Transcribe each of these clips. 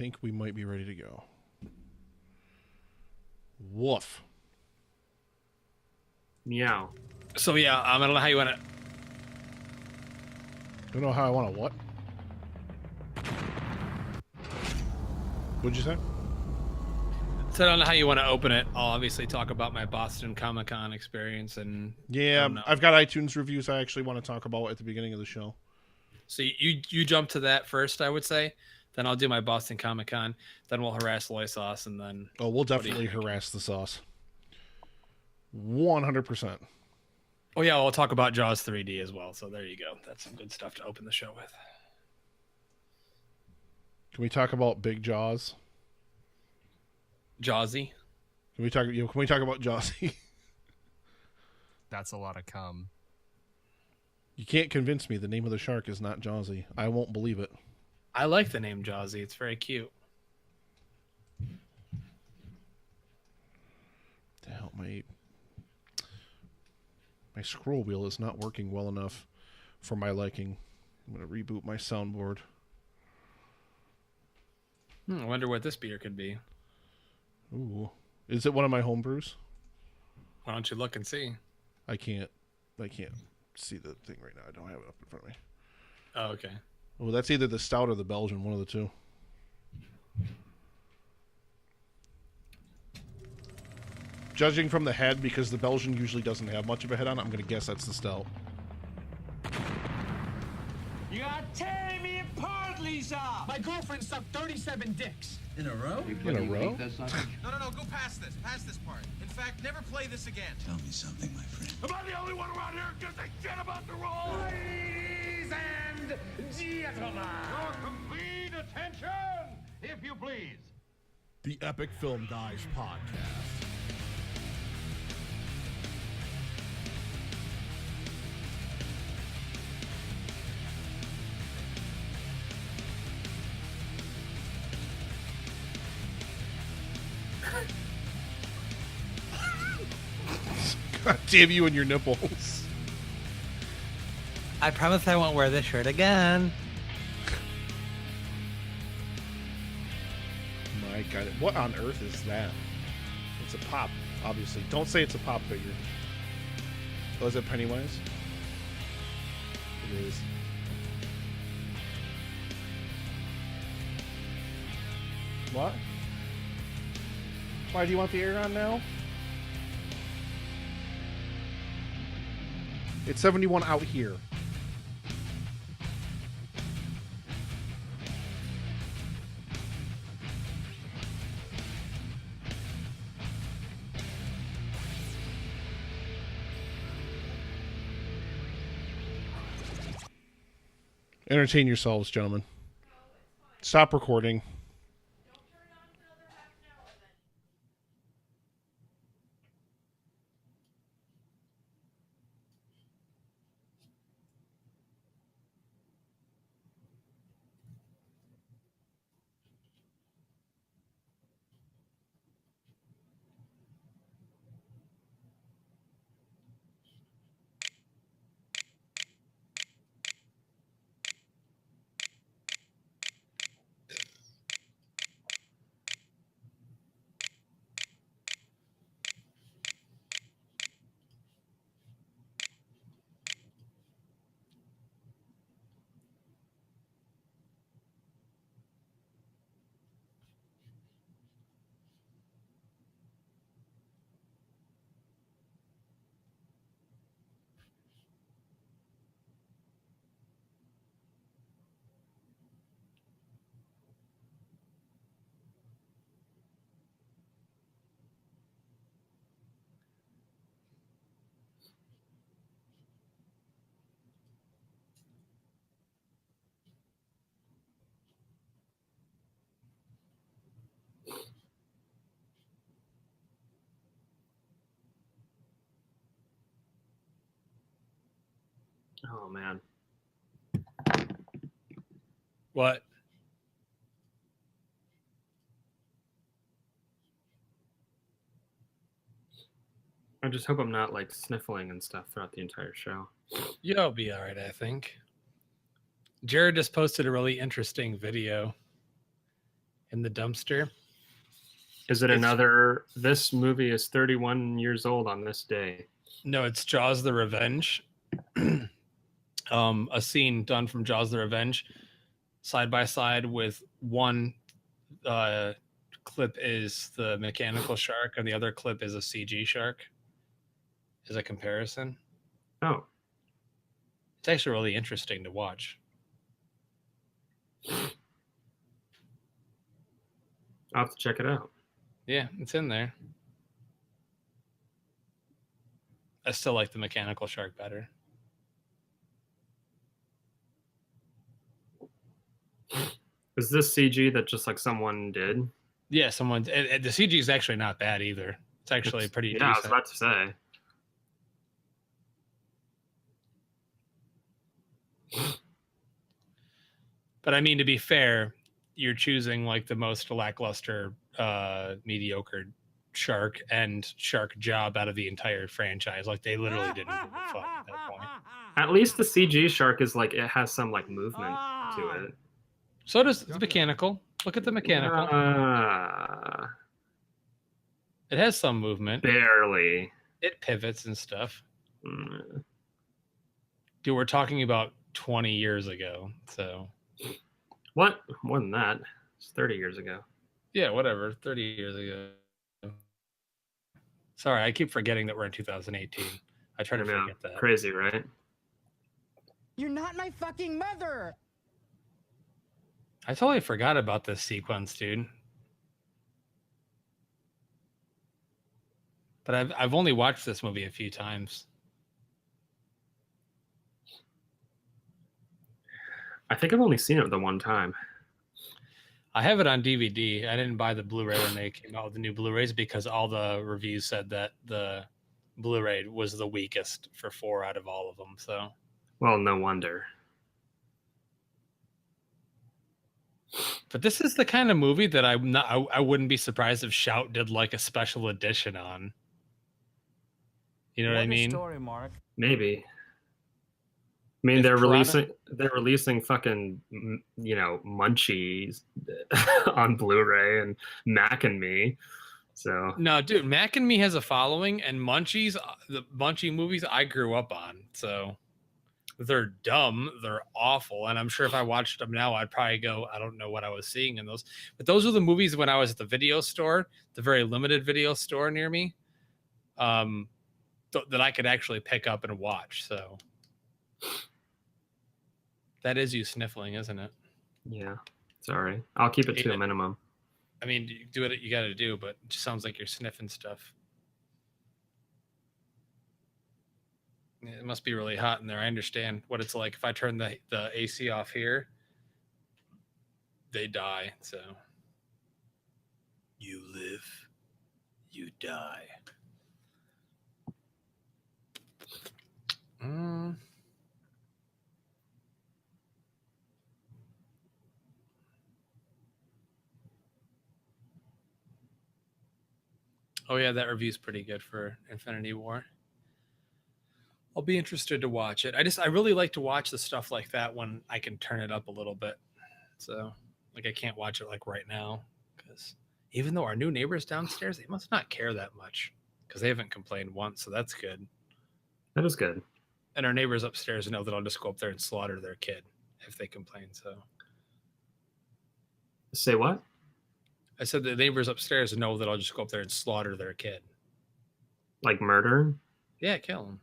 think we might be ready to go. Woof. Meow. So yeah, I don't know how you want to. Don't know how I want to what? What'd you say? So I don't know how you want to open it. I'll obviously talk about my Boston Comic-Con experience and yeah, I've got iTunes reviews I actually want to talk about at the beginning of the show. So you jump to that first, I would say. Then I'll do my Boston Comic-Con. Then we'll harass Loy Sauce, and then we'll definitely harass the sauce. 100%. Oh yeah, we'll talk about Jaws 3D as well. So there you go. That's some good stuff to open the show with. Can we talk about Big Jaws? Jawsy. Can we talk about Jawsy? That's a lot of cum. You can't convince me the name of the shark is not Jawsy. I won't believe it. I like the name Jawsy. It's very cute. The hell, my scroll wheel is not working well enough for my liking. I'm going to reboot my soundboard. I wonder what this beer could be. Ooh. Is it one of my homebrews? Why don't you look and see? I can't see the thing right now. I don't have it up in front of me. Oh, okay. Oh, that's either the stout or the Belgian, one of the two. Judging from the head, because the Belgian usually doesn't have much of a head on it, I'm going to guess that's the stout. You are tearing me apart, Lisa! My girlfriend sucked 37 dicks. In a row? In a row? No, go past this. Past this part. In fact, never play this again. Tell me something, my friend. Am I the only one around here who gives a shit about the rules? Ladies and gentlemen. Your complete attention, if you please. The Epic Film Guys Podcast. God damn you and your nipples. I promise I won't wear this shirt again. My God. What on earth is that? It's a pop, obviously. Don't say it's a pop figure. Oh, is it Pennywise? It is. What? Why do you want the air on now? It's 71 out here. Entertain yourselves, gentlemen. Stop recording. Oh, man. What? I just hope I'm not, like, sniffling and stuff throughout the entire show. You'll be all right, I think. Jared just posted a really interesting video. in the dumpster. Is it another? This movie is 31 years old on this day. No, it's Jaws the Revenge. A scene done from Jaws the Revenge, side by side with one clip is the mechanical shark and the other clip is a CG shark. As a comparison. Oh. It's actually really interesting to watch. I'll have to check it out. Yeah, it's in there. I still like the mechanical shark better. Is this CG that just like someone did? Yeah, someone. The CG is actually not bad either. It's actually pretty decent. I was about to say. But I mean, to be fair, you're choosing like the most lackluster, mediocre shark and shark job out of the entire franchise. Like they literally didn't give a fuck at that point. At least the CG shark is like it has some like movement to it. So does the mechanical. Look at the mechanical. It has some movement. Barely. It pivots and stuff. Mm. Dude, we're talking about 20 years ago. So what? More than that. It's 30 years ago. Yeah, whatever. 30 years ago. Sorry, I keep forgetting that we're in 2018. I try to forget that. Crazy, right? You're not my fucking mother. I totally forgot about this sequence, dude. But I've only watched this movie a few times. I think I've only seen it the one time. I have it on DVD. I didn't buy the Blu-ray when they came out with the new Blu-rays because all the reviews said that the Blu-ray was the weakest for 4 out of all of them. So, well, no wonder. But this is the kind of movie that I wouldn't be surprised if Shout did like a special edition on. You know what I mean? Story, Mark. Maybe. I mean, they're releasing fucking, you know, Munchies on Blu-ray and Mac and Me. So no, dude, Mac and Me has a following, and Munchies, the Munchie movies I grew up on. So they're dumb, they're awful, and I'm sure if I watched them now, I'd probably go, I don't know what I was seeing in those. But those are the movies when I was at the video store, the very limited video store near me, that I could actually pick up and watch. So. That is you sniffling, isn't it? Yeah. Sorry. I'll keep it to a minimum. I mean, you do what you got to do, but it just sounds like you're sniffing stuff. It must be really hot in there. I understand what it's like. If I turn the AC off here, they die. So you live, you die. Oh yeah, that review's pretty good for Infinity War. I'll be interested to watch it. I really like to watch the stuff like that when I can turn it up a little bit. So, like, I can't watch it like right now because even though our new neighbors downstairs, they must not care that much because they haven't complained once. So that's good. That is good. And our neighbors upstairs know that I'll just go up there and slaughter their kid if they complain. So, say what? I said the neighbors upstairs know that I'll just go up there and slaughter their kid. Like murder? Yeah, kill him.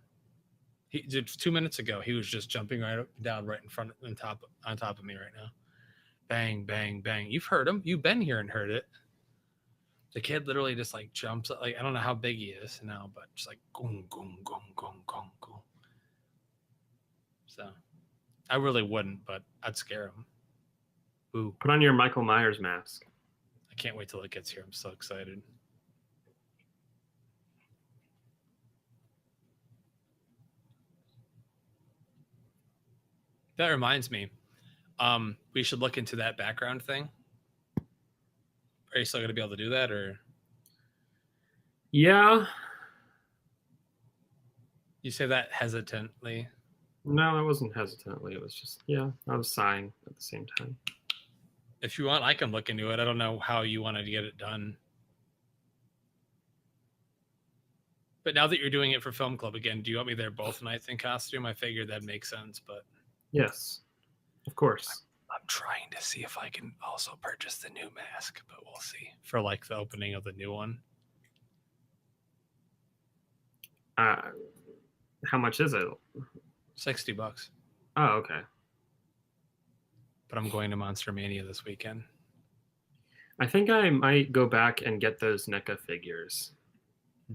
He did 2 minutes ago. He was just jumping right up and down, right in front, on top of me right now. Bang, bang, bang. You've heard him. You've been here and heard it. The kid literally just like jumps. Like I don't know how big he is now, but just like goom, goom, goom, goom, goom, goom. So, I really wouldn't, but I'd scare him. Boo. Put on your Michael Myers mask. I can't wait till it gets here. I'm so excited. That reminds me. We should look into that background thing. Are you still going to be able to do that, or? Yeah. You say that hesitantly. No, I wasn't hesitantly. It was just, yeah, I was sighing at the same time. If you want, I can look into it. I don't know how you wanted to get it done. But now that you're doing it for Film Club again, do you want me there both nights in costume? I figured that'd make sense, but Yes, of course. I'm trying to see if I can also purchase the new mask, but we'll see. For like the opening of the new one. How much is it? $60. Oh, okay. But I'm going to Monster Mania this weekend. I think I might go back and get those NECA figures.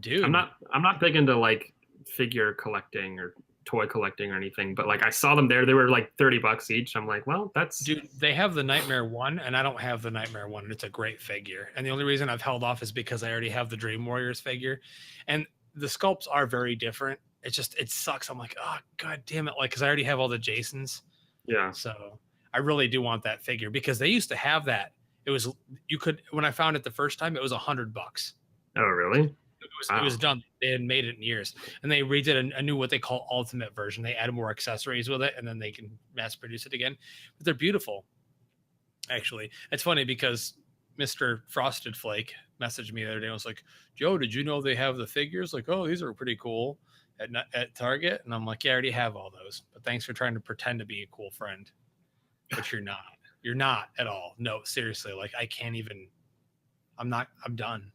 Dude, I'm not big into like figure collecting or toy collecting or anything, but like I saw them there. They were like $30 each. I'm like, well, that's dude, they have the Nightmare one, and I don't have the Nightmare one. And it's a great figure. And the only reason I've held off is because I already have the Dream Warriors figure, and the sculpts are very different. It sucks. I'm like, oh god damn it, like because I already have all the Jasons. yeah. So I really do want that figure because they used to have that. It was you could when I found it the first time, it was $100. Oh, really? It was done. They had made it in years, and they redid a new what they call ultimate version. They added more accessories with it, and then they can mass produce it again. But they're beautiful. Actually, it's funny because Mr. Frosted Flake messaged me the other day. I was like, "Joe, did you know they have the figures? Like, oh, these are pretty cool at Target." And I'm like, "Yeah, I already have all those. But thanks for trying to pretend to be a cool friend, but you're not. You're not at all. No, seriously. Like, I can't even. I'm not. I'm done."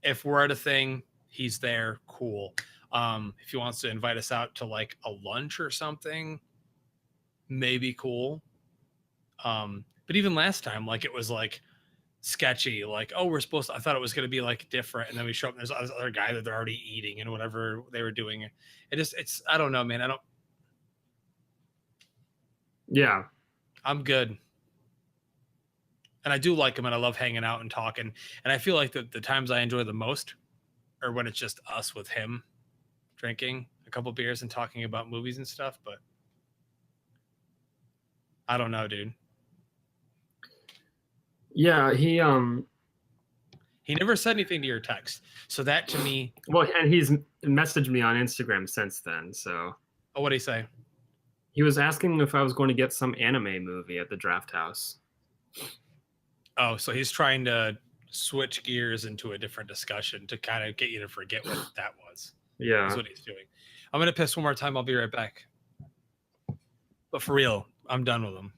If we're at a thing, he's there. Cool. If he wants to invite us out to like a lunch or something, maybe cool. But even last time, like it was like sketchy. Like, oh, I thought it was going to be like different. And then we show up and there's this other guy that they're already eating and whatever they were doing. I don't know, man. Yeah. I'm good. And I do like him, and I love hanging out and talking. And I feel like the times I enjoy the most are when it's just us with him drinking a couple beers and talking about movies and stuff. But I don't know, dude. Yeah, he never said anything to your text. So that to me. Well, and he's messaged me on Instagram since then. So. Oh, what'd he say? He was asking if I was going to get some anime movie at the Draft House. Oh, so he's trying to switch gears into a different discussion to kind of get you to forget what that was. Yeah. That's what he's doing. I'm going to piss one more time. I'll be right back. But for real, I'm done with him.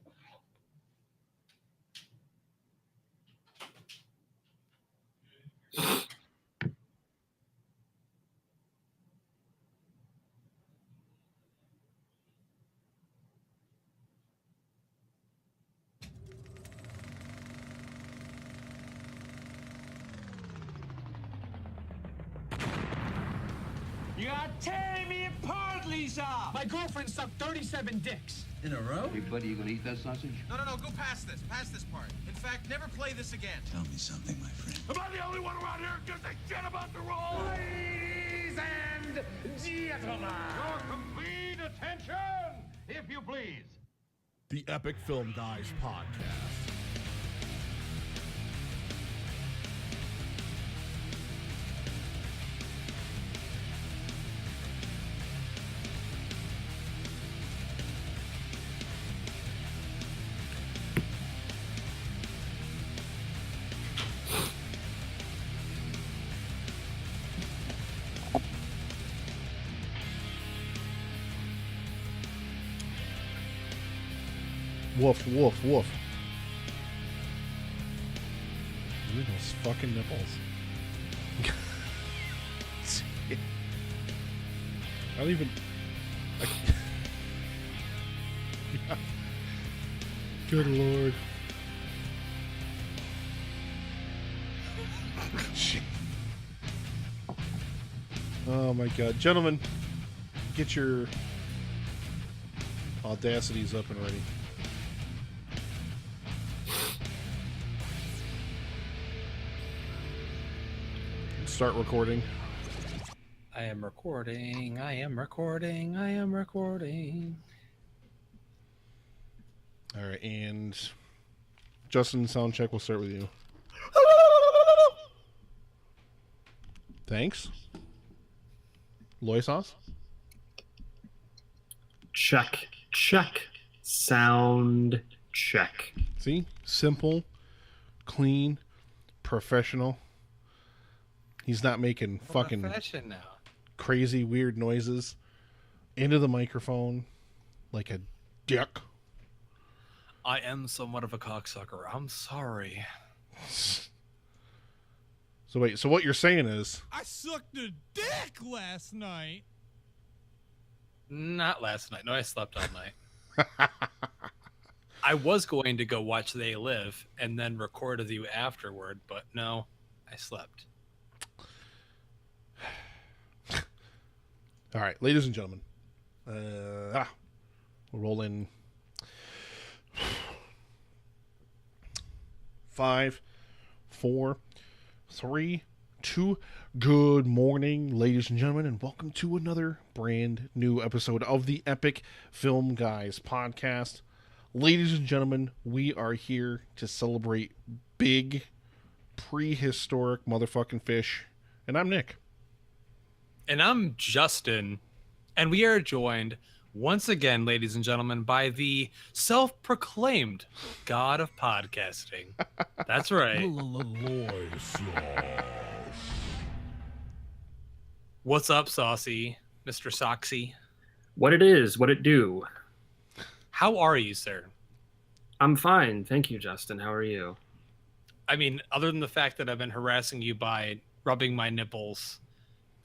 You are tearing me apart, Lisa! My girlfriend sucked 37 dicks. In a row? Hey, buddy, you gonna eat that sausage? No, go past this. Past this part. In fact, never play this again. Tell me something, my friend. Am I the only one around here who gives a shit about the role? Ladies and gentlemen! Your complete attention, if you please. The Epic Film Guys Podcast. Woof, woof, woof. Ooh, those fucking nipples. I don't even... Yeah. Good lord. Oh my god. Gentlemen, get your audacities up and ready. Start recording. I am recording. I am recording. I am recording. All right, and Justin, sound check. We'll start with you. Thanks. Loy sauce. Check. Sound Check. See? Simple, clean, professional. He's not making fucking Professional. crazy, weird noises into the microphone like a dick. I am somewhat of a cocksucker. I'm sorry. So wait, so what you're saying is... I sucked a dick last night. Not last night. No, I slept all night. I was going to go watch They Live and then record with you afterward, but no, I slept. All right, ladies and gentlemen. We'll roll in 5, 4, 3, 2. Good morning, ladies and gentlemen, and welcome to another brand new episode of the Epic Film Guys podcast. Ladies and gentlemen, we are here to celebrate big, prehistoric motherfucking fish. And I'm Nick. And I'm Justin. And we are joined once again, ladies and gentlemen, by the self-proclaimed god of podcasting. That's right. What's up, Saucy, Mr. Soxy? What it is, what it do. How are you, sir? I'm fine. Thank you, Justin. How are you? I mean, other than the fact that I've been harassing you by rubbing my nipples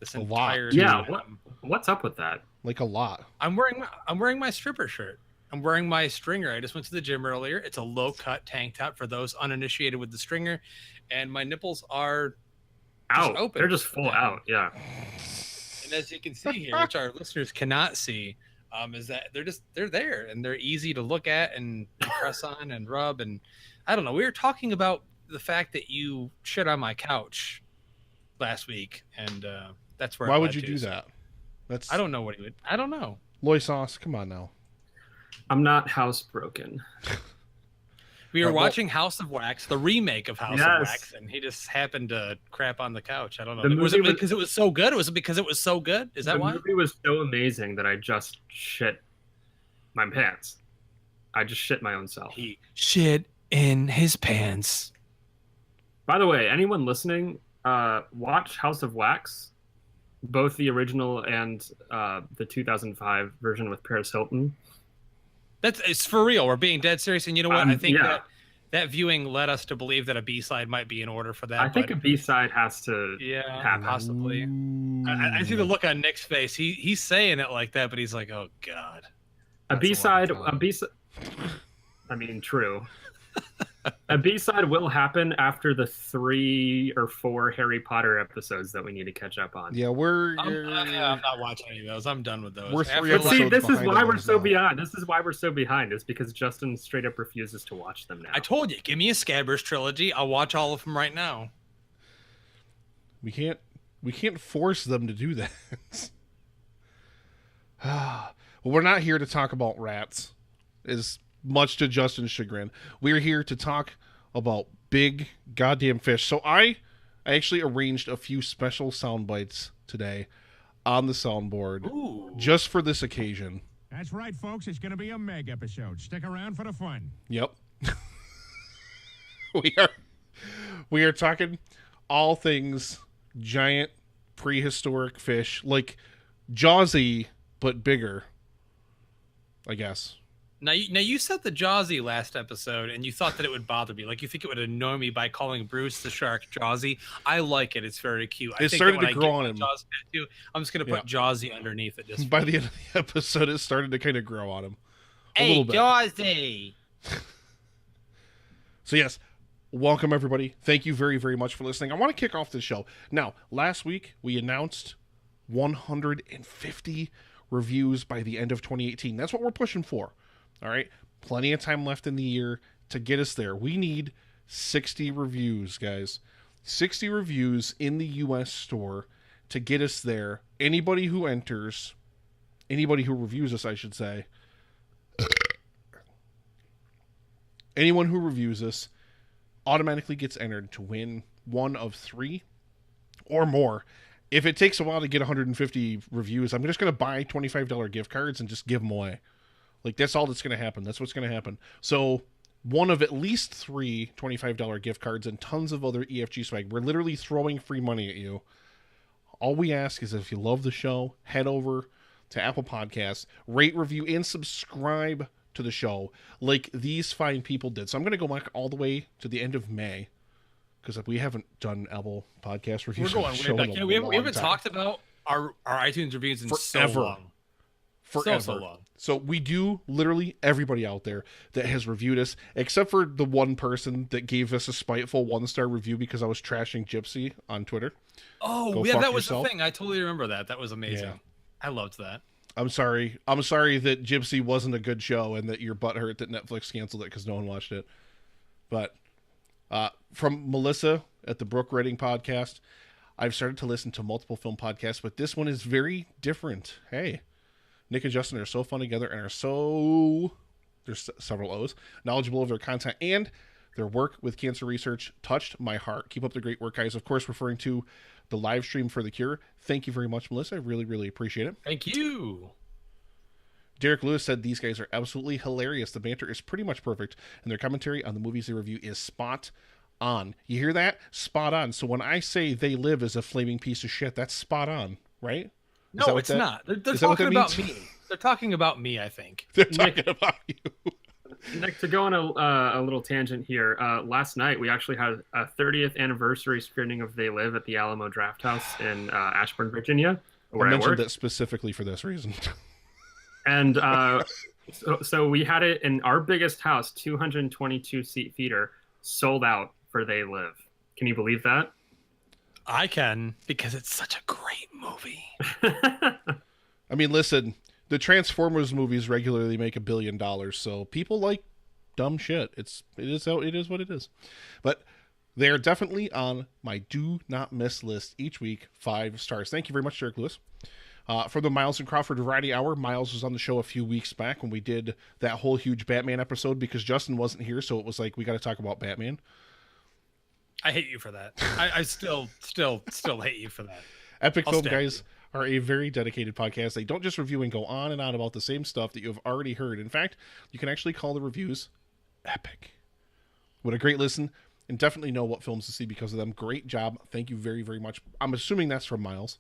this entire Yeah, time. what's up with that? Like a lot. I'm wearing my stripper shirt. I'm wearing my stringer. I just went to the gym earlier. It's a low-cut tank top for those uninitiated with the stringer, and my nipples are Out. open. They're just full out. Yeah. And as you can see here, which our listeners cannot see, is that they're there and they're easy to look at and press on and rub. And I don't know. We were talking about the fact that you shit on my couch last week, and that's where. Why would you do that? That's I don't know what he would. I don't know. Loy Sauce, come on now. I'm not housebroken. We were Well, watching House of Wax, the remake of House of Yes. Wax, and he just happened to crap on the couch. I don't know. The Was it movie was- because it was so good? Was it because it was so good? Is that The why? movie was so amazing that I just shit my pants. I just shit my own self. He shit in his pants. By the way, anyone listening, watch House of Wax, both the original and the 2005 version with Paris Hilton. It's for real. We're being dead serious. And you know what? I think yeah. that viewing led us to believe that a B-side might be in order for that. I think but a B-side has to yeah, happen. possibly. I see the look on Nick's face. He's saying it like that, but he's like, oh, God. A That's B-side, a lot of a B-side. I mean, true. A B-side will happen after the 3 or 4 Harry Potter episodes that we need to catch up on. Yeah, I'm not watching any of those. I'm done with those. We're After 3 But see, episodes this is behind why on we're those so now. behind. This is why we're so behind. Is because Justin straight up refuses to watch them now. I told you, give me a Scabbers trilogy. I'll watch all of them right now. We can't force them to do that. Well, we're not here to talk about rats, as much to Justin's chagrin. We're here to talk about big goddamn fish. So I actually arranged a few special sound bites today on the soundboard. Ooh. Just for this occasion. That's right, folks. It's going to be a Meg episode. Stick around for the fun. Yep. we are talking all things giant prehistoric fish, like Jaws-y but bigger, I guess. Now you said the Jawsy last episode, and you thought that it would bother me. Like, you think it would annoy me by calling Bruce the shark Jawsy. I like it. It's very cute. I It think started that when to I grow get on my him. Jaws tattoo, I'm just going to put Jawsy underneath it. Just By the end of the episode, it started to kind of grow on him. A Hey, little bit. Jawsy! So yes, welcome everybody. Thank you very, very much for listening. I want to kick off the show. Now, last week we announced 150 reviews by the end of 2018. That's what we're pushing for. All right? Plenty of time left in the year to get us there. We need 60 reviews, guys. 60 reviews in the US store to get us there. Anybody who reviews us, I should say. Anyone who reviews us automatically gets entered to win one of 3 or more. If it takes a while to get 150 reviews, I'm just going to buy $25 gift cards and just give them away. Like, that's all that's going to happen. That's what's going to happen. So one of at least 3 $25 gift cards and tons of other EFG swag. We're literally throwing free money at you. All we ask is if you love the show, head over to Apple Podcasts, rate, review, and subscribe to the show like these fine people did. So I'm going to go back all the way to the end of May because we haven't done Apple Podcast reviews. We're going way back. Yeah, we haven't talked about our iTunes reviews in so long. Forever. So long. So we do literally everybody out there that has reviewed us, except for the one person that gave us a spiteful 1-star review because I was trashing Gypsy on Twitter. Oh, yeah, that was the thing. I totally remember that. That was amazing. Yeah. I loved that. I'm sorry that Gypsy wasn't a good show and that your butt hurt that Netflix canceled it because no one watched it. But from Melissa at the Brooke Reading podcast, I've started to listen to multiple film podcasts, but this one is very different. Hey, Nick and Justin are so fun together and are so, there's several O's, knowledgeable of their content, and their work with cancer research touched my heart. Keep up the great work, guys. Of course, referring to the live stream for The Cure. Thank you very much, Melissa. I really, really appreciate it. Thank you. Derek Lewis said these guys are absolutely hilarious. The banter is pretty much perfect, and their commentary on the movies they review is spot on. You hear that? Spot on. So when I say They Live is a flaming piece of shit, that's spot on, right? No, it's not. They're talking about me. They're talking about me, I think. They're talking about you. Nick, to go on a little tangent here, last night we actually had a 30th anniversary screening of They Live at the Alamo Drafthouse in Ashburn, Virginia, where I mentioned work. that specifically for this reason. And so we had it in our biggest house, 222-seat theater, sold out for They Live. Can you believe that? I can, because it's such a great movie. I mean, listen, the Transformers movies regularly make $1 billion, so people like dumb shit. It is what it is. But they're definitely on my do not miss list each week. 5 stars. Thank you very much, Derek Lewis. For the Miles and Crawford Variety Hour, Miles was on the show a few weeks back when we did that whole huge Batman episode because Justin wasn't here, so it was like, we got to talk about Batman. I hate you for that. I still hate you for that. Epic Film Guys are a very dedicated podcast. They don't just review and go on and on about the same stuff that you have already heard. In fact, you can actually call the reviews epic. What a great listen, and definitely know what films to see because of them. Great job. Thank you very, very much. I'm assuming that's from Miles.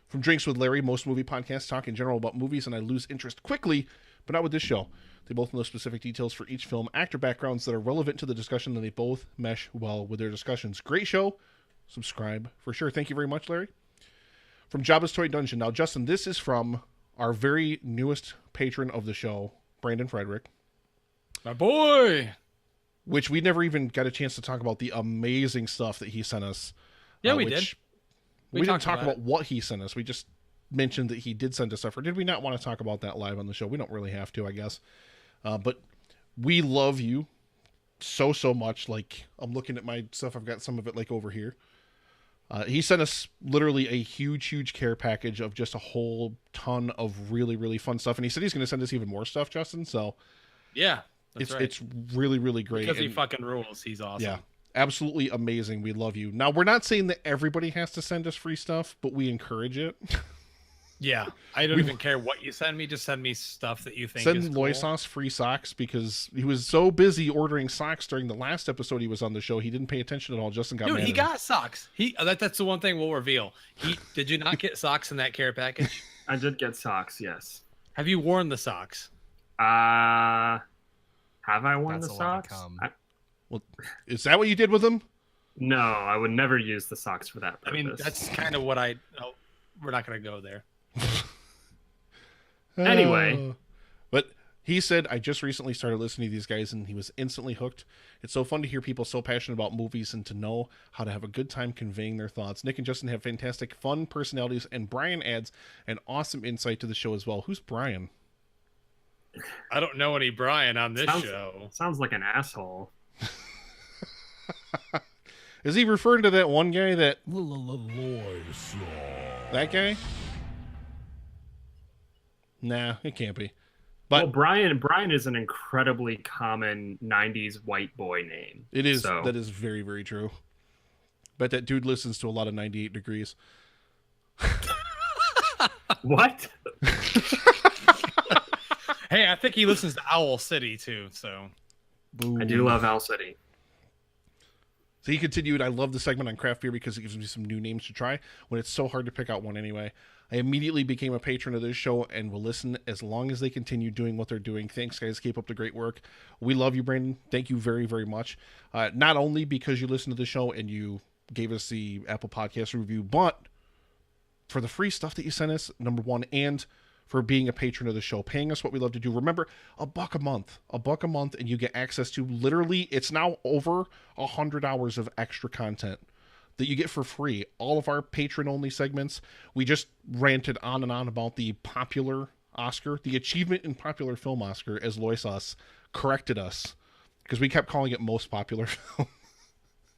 From Drinks with Larry, most movie podcasts talk in general about movies, and I lose interest quickly, but not with this show. They both know specific details for each film, actor backgrounds that are relevant to the discussion, and they both mesh well with their discussions. Great show. Subscribe for sure. Thank you very much, Larry. From Jabba's Toy Dungeon. Now, Justin, this is from our very newest patron of the show, Brandon Frederick. My boy! Which we never even got a chance to talk about the amazing stuff that he sent us. Yeah, we did. We didn't talk about what he sent us. We just mentioned that he did send us stuff. Or did we not want to talk about that live on the show? We don't really have to, I guess. But we love you so much. Like, I'm looking at my stuff. I've got some of it like over here. He sent us literally a huge care package of just a whole ton of really, really fun stuff. And he said he's going to send us even more stuff, Justin. So yeah, that's right. It's really, really great. Because he fucking rules. He's awesome. Yeah, absolutely amazing. We love you. Now, we're not saying that everybody has to send us free stuff, but we encourage it. Yeah, I don't even care what you send me. Just send me stuff that you think is Send cool. Loisos free socks because he was so busy ordering socks during the last episode he was on the show. He didn't pay attention at all. Justin got mad Dude, he at got socks. That's the one thing we'll reveal. Did you not get socks in that care package? I did get socks, yes. Have you worn the socks? Have I worn That's the a lot of socks? cum. Well, is that what you did with them? No, I would never use the socks for that purpose. I mean, that's kind of what we're not going to go there. Anyway. But he said, I just recently started listening to these guys and he was instantly hooked. It's so fun to hear people so passionate about movies and to know how to have a good time conveying their thoughts. Nick and Justin have fantastic, fun personalities, and Brian adds an awesome insight to the show as well. Who's Brian? I don't know any Brian on this show. Sounds like an asshole. Is he referring to that one guy that... That guy? Nah, it can't be. But well, Brian is an incredibly common 90s white boy name. It is. So. That is very, very true. Bet that dude listens to a lot of 98 Degrees. What? Hey, I think he listens to Owl City too, so. Boo. I do love Owl City. So he continued, I love the segment on craft beer because it gives me some new names to try when it's so hard to pick out one anyway. I immediately became a patron of this show and will listen as long as they continue doing what they're doing. Thanks, guys. Keep up the great work. We love you, Brandon. Thank you very, very much. Not only because you listened to the show and you gave us the Apple Podcast review, but for the free stuff that you sent us, number one, and for being a patron of the show, paying us what we love to do. Remember, $1 a month, and you get access to literally, it's now over 100 hours of extra content that you get for free. All of our patron-only segments. We just ranted on and on about the popular Oscar, the Achievement in Popular Film Oscar, as Loisos corrected us, because we kept calling it Most Popular Film.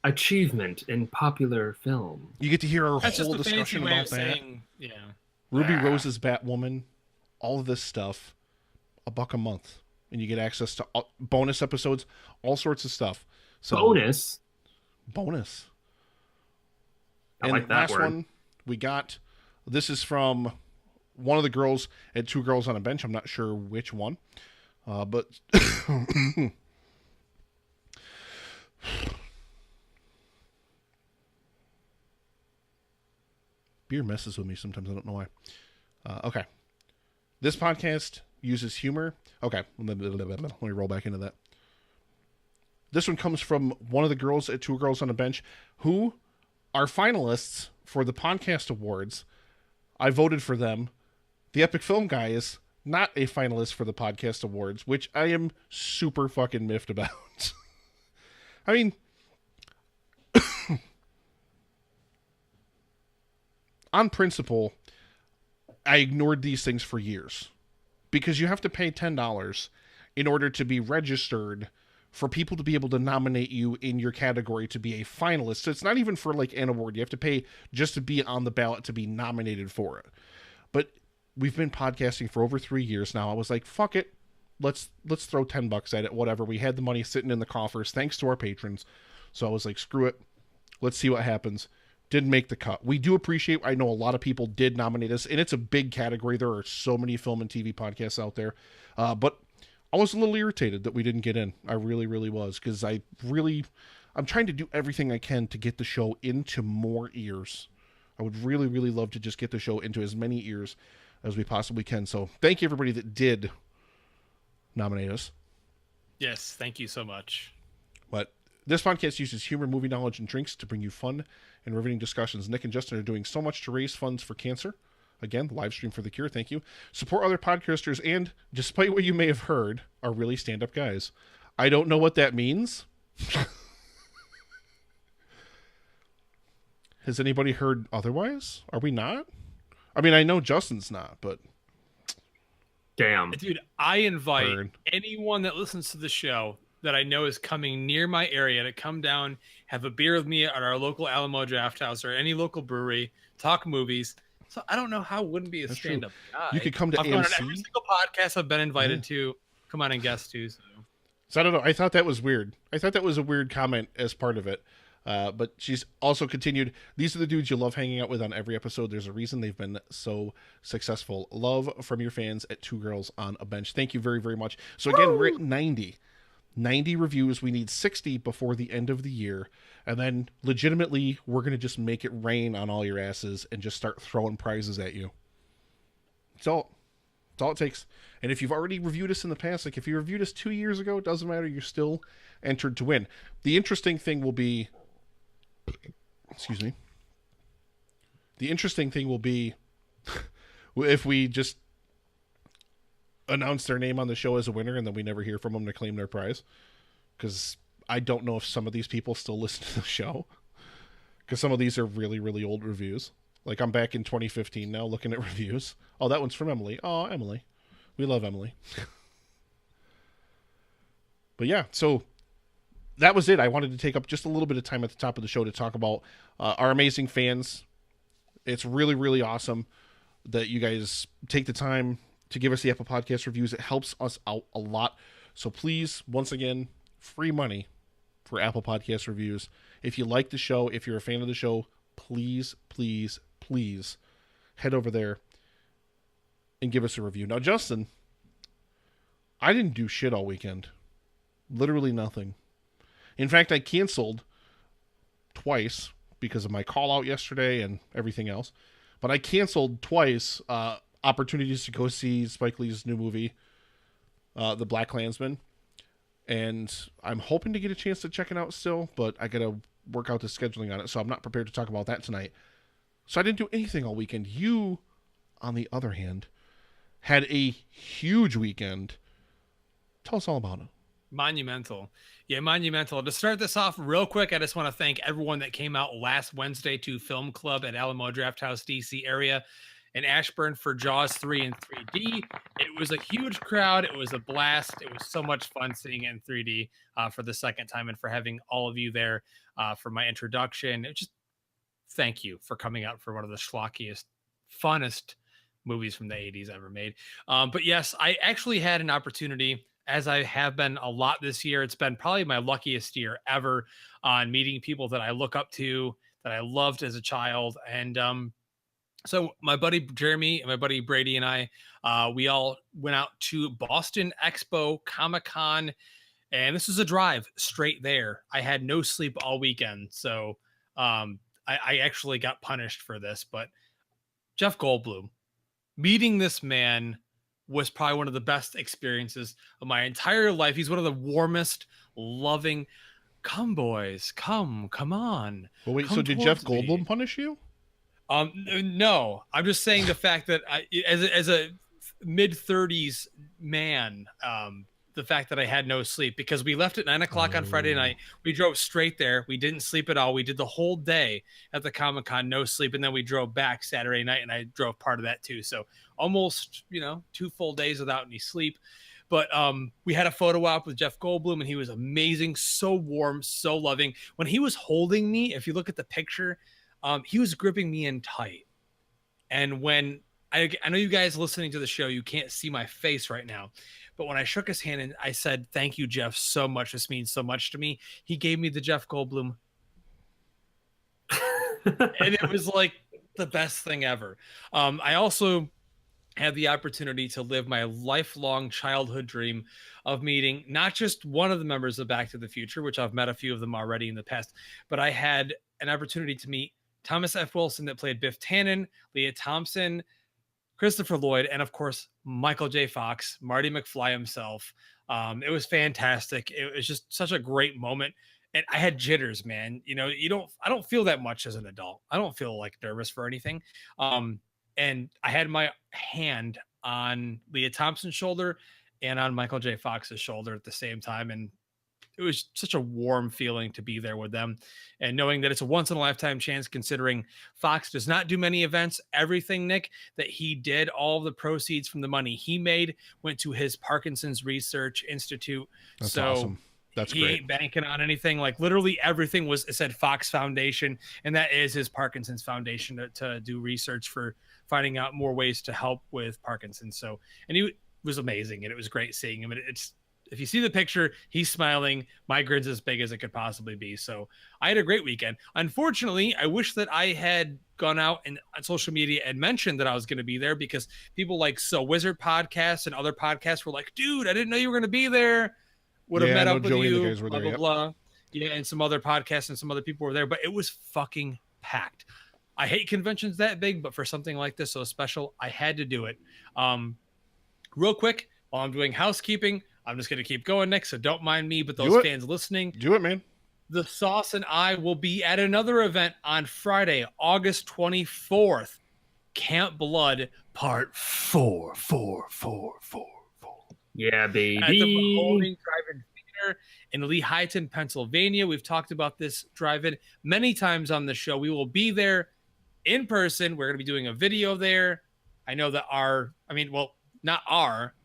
Achievement in Popular Film. You get to hear our That's whole just a discussion fancy way about of that. saying, yeah. Ruby Rose's Batwoman, all of this stuff, $1 a month, and you get access to bonus episodes, all sorts of stuff. So Bonus. And like that last word. one we got. This is from one of the girls at Two Girls on a Bench. I'm not sure which one, but beer messes with me sometimes. I don't know why. Okay. This podcast uses humor. Okay. Let me roll back into that. This one comes from one of the girls at Two Girls on a Bench who are finalists for the podcast awards. I voted for them. The Epic Film Guy is not a finalist for the podcast awards, which I am super fucking miffed about. I mean, on principle, I ignored these things for years because you have to pay $10 in order to be registered for people to be able to nominate you in your category to be a finalist. So it's not even for like an award. You have to pay just to be on the ballot to be nominated for it. But we've been podcasting for over 3 years now. I was like, fuck it. Let's throw $10 at it. Whatever. We had the money sitting in the coffers thanks to our patrons. So I was like, screw it. Let's see what happens. Didn't make the cut. We do appreciate, I know a lot of people did nominate us, and it's a big category. There are so many film and TV podcasts out there. But I was a little irritated that we didn't get in. I really, really was, because I'm trying to do everything I can to get the show into more ears. I would really, really love to just get the show into as many ears as we possibly can. So thank you, everybody that did nominate us. Yes, thank you so much. But this podcast uses humor, movie knowledge, and drinks to bring you fun and riveting discussions. Nick and Justin are doing so much to raise funds for cancer. Again, live stream for the cure. Thank you. Support other podcasters and, despite what you may have heard, are really stand-up guys. I don't know what that means. Has anybody heard otherwise? Are we not? I mean, I know Justin's not, but... Damn. Dude, I invite anyone that listens to the show that I know is coming near my area to come down, have a beer with me at our local Alamo Draft House or any local brewery, talk movies. So I don't know how it wouldn't be a stand-up guy. You could come to I've gone on AMC. every single podcast I've been invited to. Come on and guest too. So I don't know. I thought that was weird. I thought that was a weird comment as part of it. But she's also continued, these are the dudes you love hanging out with on every episode. There's a reason they've been so successful. Love from your fans at Two Girls on a Bench. Thank you very, very much. So again, we're at 90 reviews. We need 60 before the end of the year. And then legitimately, we're going to just make it rain on all your asses and just start throwing prizes at you. It's all it takes. And if you've already reviewed us in the past, like if you reviewed us 2 years ago, it doesn't matter. You're still entered to win. The interesting thing will be, excuse me. The interesting thing will be if we just announce their name on the show as a winner and then we never hear from them to claim their prize. Because I don't know if some of these people still listen to the show. Because some of these are really, really old reviews. Like I'm back in 2015 now looking at reviews. Oh, that one's from Emily. Oh, Emily. We love Emily. But yeah, so that was it. I wanted to take up just a little bit of time at the top of the show to talk about our amazing fans. It's really, really awesome that you guys take the time to give us the Apple Podcast reviews. It helps us out a lot. So please, once again, free money for Apple Podcast reviews. If you like the show, if you're a fan of the show, please, please, please head over there and give us a review. Now, Justin, I didn't do shit all weekend. Literally nothing. In fact, I canceled twice because of my call out yesterday and everything else. But I canceled twice opportunities to go see Spike Lee's new movie, The Black Klansman. And I'm hoping to get a chance to check it out still, but I got to work out the scheduling on it, so I'm not prepared to talk about that tonight. So I didn't do anything all weekend. You, on the other hand, had a huge weekend. Tell us all about it. Monumental. Yeah, monumental. To start this off real quick, I just want to thank everyone that came out last Wednesday to Film Club at Alamo Drafthouse, DC area in Ashburn for Jaws 3 in 3D. It was a huge crowd. It was a blast. It was so much fun seeing it in 3D for the second time, and for having all of you there for my introduction. Just thank you for coming out for one of the schlockiest, funnest movies from the 80s ever made. But yes, I actually had an opportunity, as I have been a lot this year. It's been probably my luckiest year ever on meeting people that I look up to, that I loved as a child. And so my buddy Jeremy and my buddy Brady and I, we all went out to Boston Expo Comic-Con, and this was a drive straight there. I had no sleep all weekend, so I actually got punished for this. But Jeff Goldblum, meeting this man was probably one of the best experiences of my entire life. He's one of the warmest, loving, come boys, come on. Well, wait, so did Jeff Goldblum punish you? No, I'm just saying the fact that as a mid-30s man, the fact that I had no sleep, because we left at 9:00 on Friday night. We drove straight there. We didn't sleep at all. We did the whole day at the Comic-Con, no sleep. And then we drove back Saturday night, and I drove part of that too. So almost, 2 full days without any sleep. But we had a photo op with Jeff Goldblum, and he was amazing. So warm, so loving. When he was holding me, if you look at the picture, he was gripping me in tight. And when I know you guys listening to the show, you can't see my face right now, but when I shook his hand and I said, "Thank you, Jeff, so much. This means so much to me," he gave me the Jeff Goldblum. And it was like the best thing ever. I also had the opportunity to live my lifelong childhood dream of meeting not just one of the members of Back to the Future, which I've met a few of them already in the past, but I had an opportunity to meet Thomas F. Wilson, that played Biff Tannen, Leah Thompson, Christopher Lloyd, and of course, Michael J. Fox, Marty McFly himself. It was fantastic. It was just such a great moment. And I had jitters, man. I don't feel that much as an adult. I don't feel like nervous for anything. And I had my hand on Leah Thompson's shoulder and on Michael J. Fox's shoulder at the same time. And it was such a warm feeling to be there with them, and knowing that it's a once in a lifetime chance, considering Fox does not do many events. Everything, Nick, that he did, all of the proceeds from the money he made went to his Parkinson's Research Institute. That's awesome. That's he great. Ain't banking on anything. Like literally everything it said Fox Foundation, and that is his Parkinson's Foundation to do research for finding out more ways to help with Parkinson's. So, and he was amazing, and it was great seeing him. And if you see the picture, he's smiling. My grin's as big as it could possibly be. So I had a great weekend. Unfortunately, I wish that I had gone out and on social media and mentioned that I was going to be there, because people like So Wizard Podcasts and other podcasts were like, "Dude, I didn't know you were going to be there. Would have met up with Joey you." And the guys were blah, there, blah, yep. blah. Yeah, and some other podcasts and some other people were there, but it was fucking packed. I hate conventions that big, but for something like this so special, I had to do it. Real quick, while I'm doing housekeeping, I'm just going to keep going, Nick, so don't mind me, but those fans listening. Do it, man. The Sauce and I will be at another event on Friday, August 24th. Camp Blood Part 4. Yeah, baby. At the Mahoning Drive-In Theater in Lehighton, Pennsylvania. We've talked about this drive-in many times on the show. We will be there in person. We're going to be doing a video there. I know that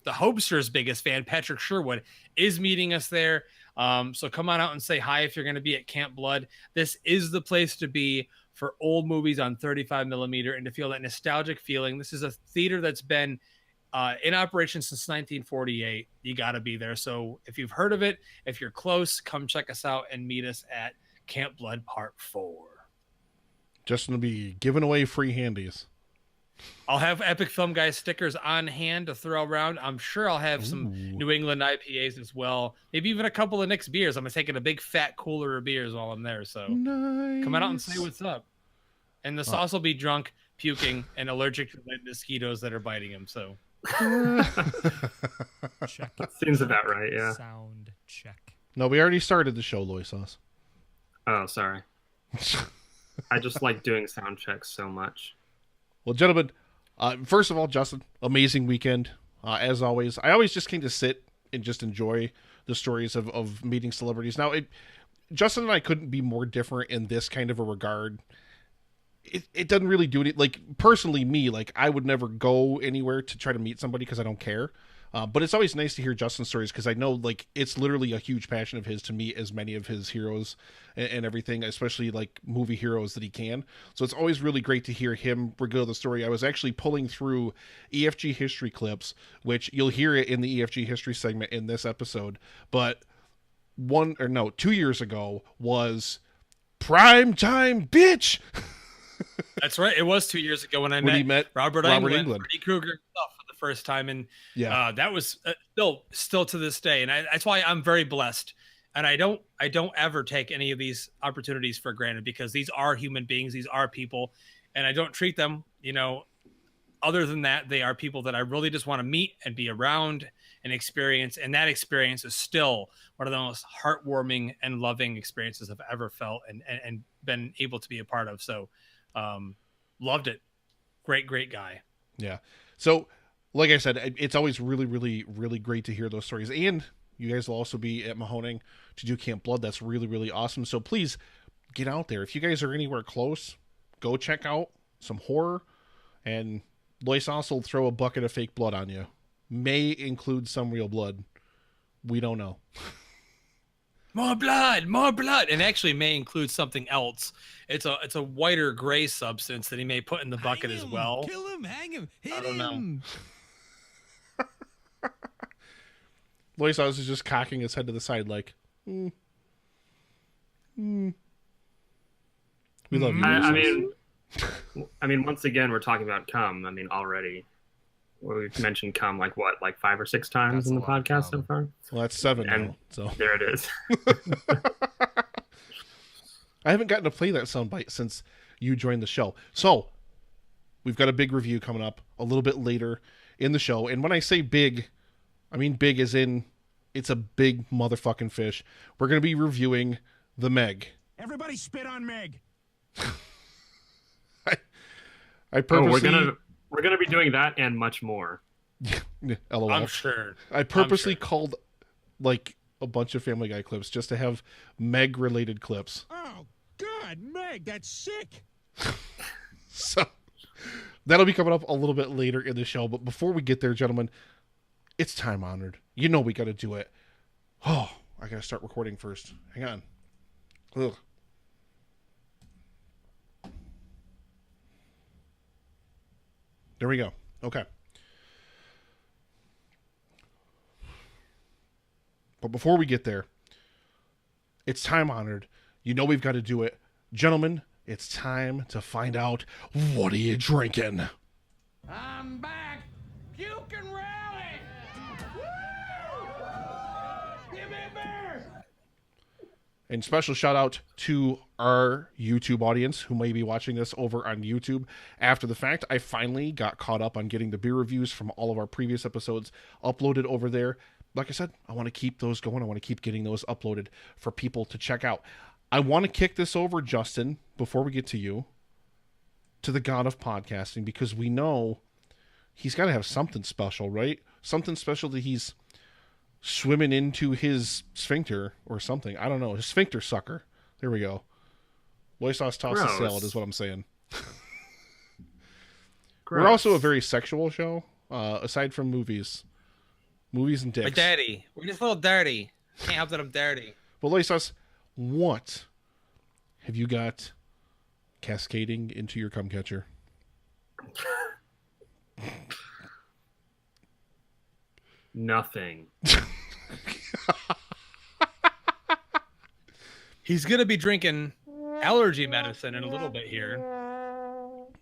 the Hopesters' biggest fan, Patrick Sherwood, is meeting us there. So come on out and say hi if you're going to be at Camp Blood. This is the place to be for old movies on 35 millimeter and to feel that nostalgic feeling. This is a theater that's been in operation since 1948. You got to be there. So if you've heard of it, if you're close, come check us out and meet us at Camp Blood Part 4. Just going to be giving away free handies. I'll have Epic Film Guys stickers on hand to throw around. I'm sure I'll have some New England IPAs as well. Maybe even a couple of Nick's beers. I'm taking a big fat cooler of beers while I'm there. So come on out and say what's up. And the sauce will be drunk, puking, and allergic to the mosquitoes that are biting him. So Check. Seems about right, yeah. Sound check. No, we already started the show, Loy Sauce. Oh, sorry. I just like doing sound checks so much. Well, gentlemen, first of all, Justin, amazing weekend. As always, I always just came to sit and just enjoy the stories of meeting celebrities. Now, Justin and I couldn't be more different in this kind of a regard. It doesn't really do any, like, personally, me, like, I would never go anywhere to try to meet somebody because I don't care. But it's always nice to hear Justin's stories because I know, like, it's literally a huge passion of his to meet as many of his heroes and everything, especially, like, movie heroes that he can. So it's always really great to hear him regale the story. I was actually pulling through EFG history clips, which you'll hear it in the EFG history segment in this episode. But 2 years ago was Prime Time Bitch! that's right. It was 2 years ago when I met Robert Englund. Freddy Krueger himself for the first time, and that was still to this day. And that's why I'm very blessed. And I don't ever take any of these opportunities for granted because these are human beings, these are people, and I don't treat them, other than that, they are people that I really just want to meet and be around and experience. And that experience is still one of the most heartwarming and loving experiences I've ever felt and been able to be a part of. So loved it. Great guy. Yeah. So, like I said, it's always really, really, really great to hear those stories. And you guys will also be at Mahoning to do Camp Blood. That's really, really awesome. So please get out there. If you guys are anywhere close, go check out some horror. And Lois also will throw a bucket of fake blood on you. May include some real blood. We don't know. More blood, and actually may include something else. It's a whiter gray substance that he may put in the bucket as well. Kill him, hang him, hit I don't him. Lois is just cocking his head to the side like, We love you. I mean, once again, we're talking about cum. I mean, already. We've mentioned cum like 5 or 6 times in the podcast so far. Well, that's 7 now. So there it is. I haven't gotten to play that soundbite since you joined the show. So we've got a big review coming up a little bit later in the show. And when I say big, I mean big as in it's a big motherfucking fish. We're going to be reviewing the Meg. Everybody spit on Meg. I purposely... We're gonna be doing that and much more. LOL. I'm sure. I purposely called like a bunch of Family Guy clips just to have Meg related clips. Oh God, Meg, that's sick. So that'll be coming up a little bit later in the show. But before we get there, gentlemen, it's time honored. You know we got to do it. Oh, I got to start recording first. Hang on. Ugh. There we go. Okay. But before we get there, it's time honored. You know we've got to do it. Gentlemen, it's time to find out, what are you drinking? I'm back. Puke and rally. Woo! Give me a beer. And special shout out to our YouTube audience who may be watching this over on YouTube after the fact. I finally got caught up on getting the beer reviews from all of our previous episodes uploaded over there. Like I said, I want to keep those going. I want to keep getting those uploaded for people to check out. I want to kick this over, Justin, before we get to you, to the god of podcasting, because we know he's got to have something special, right? Something special that he's swimming into his sphincter or something. I don't know. His sphincter sucker. There we go. Loy sauce toss the salad is what I'm saying. We're also a very sexual show, aside from movies. Movies and dicks. We're dirty. We're just a little dirty. Can't help that I'm dirty. Well, Loy sauce, what have you got cascading into your cum catcher? Nothing. He's going to be drinking allergy medicine in a little bit here.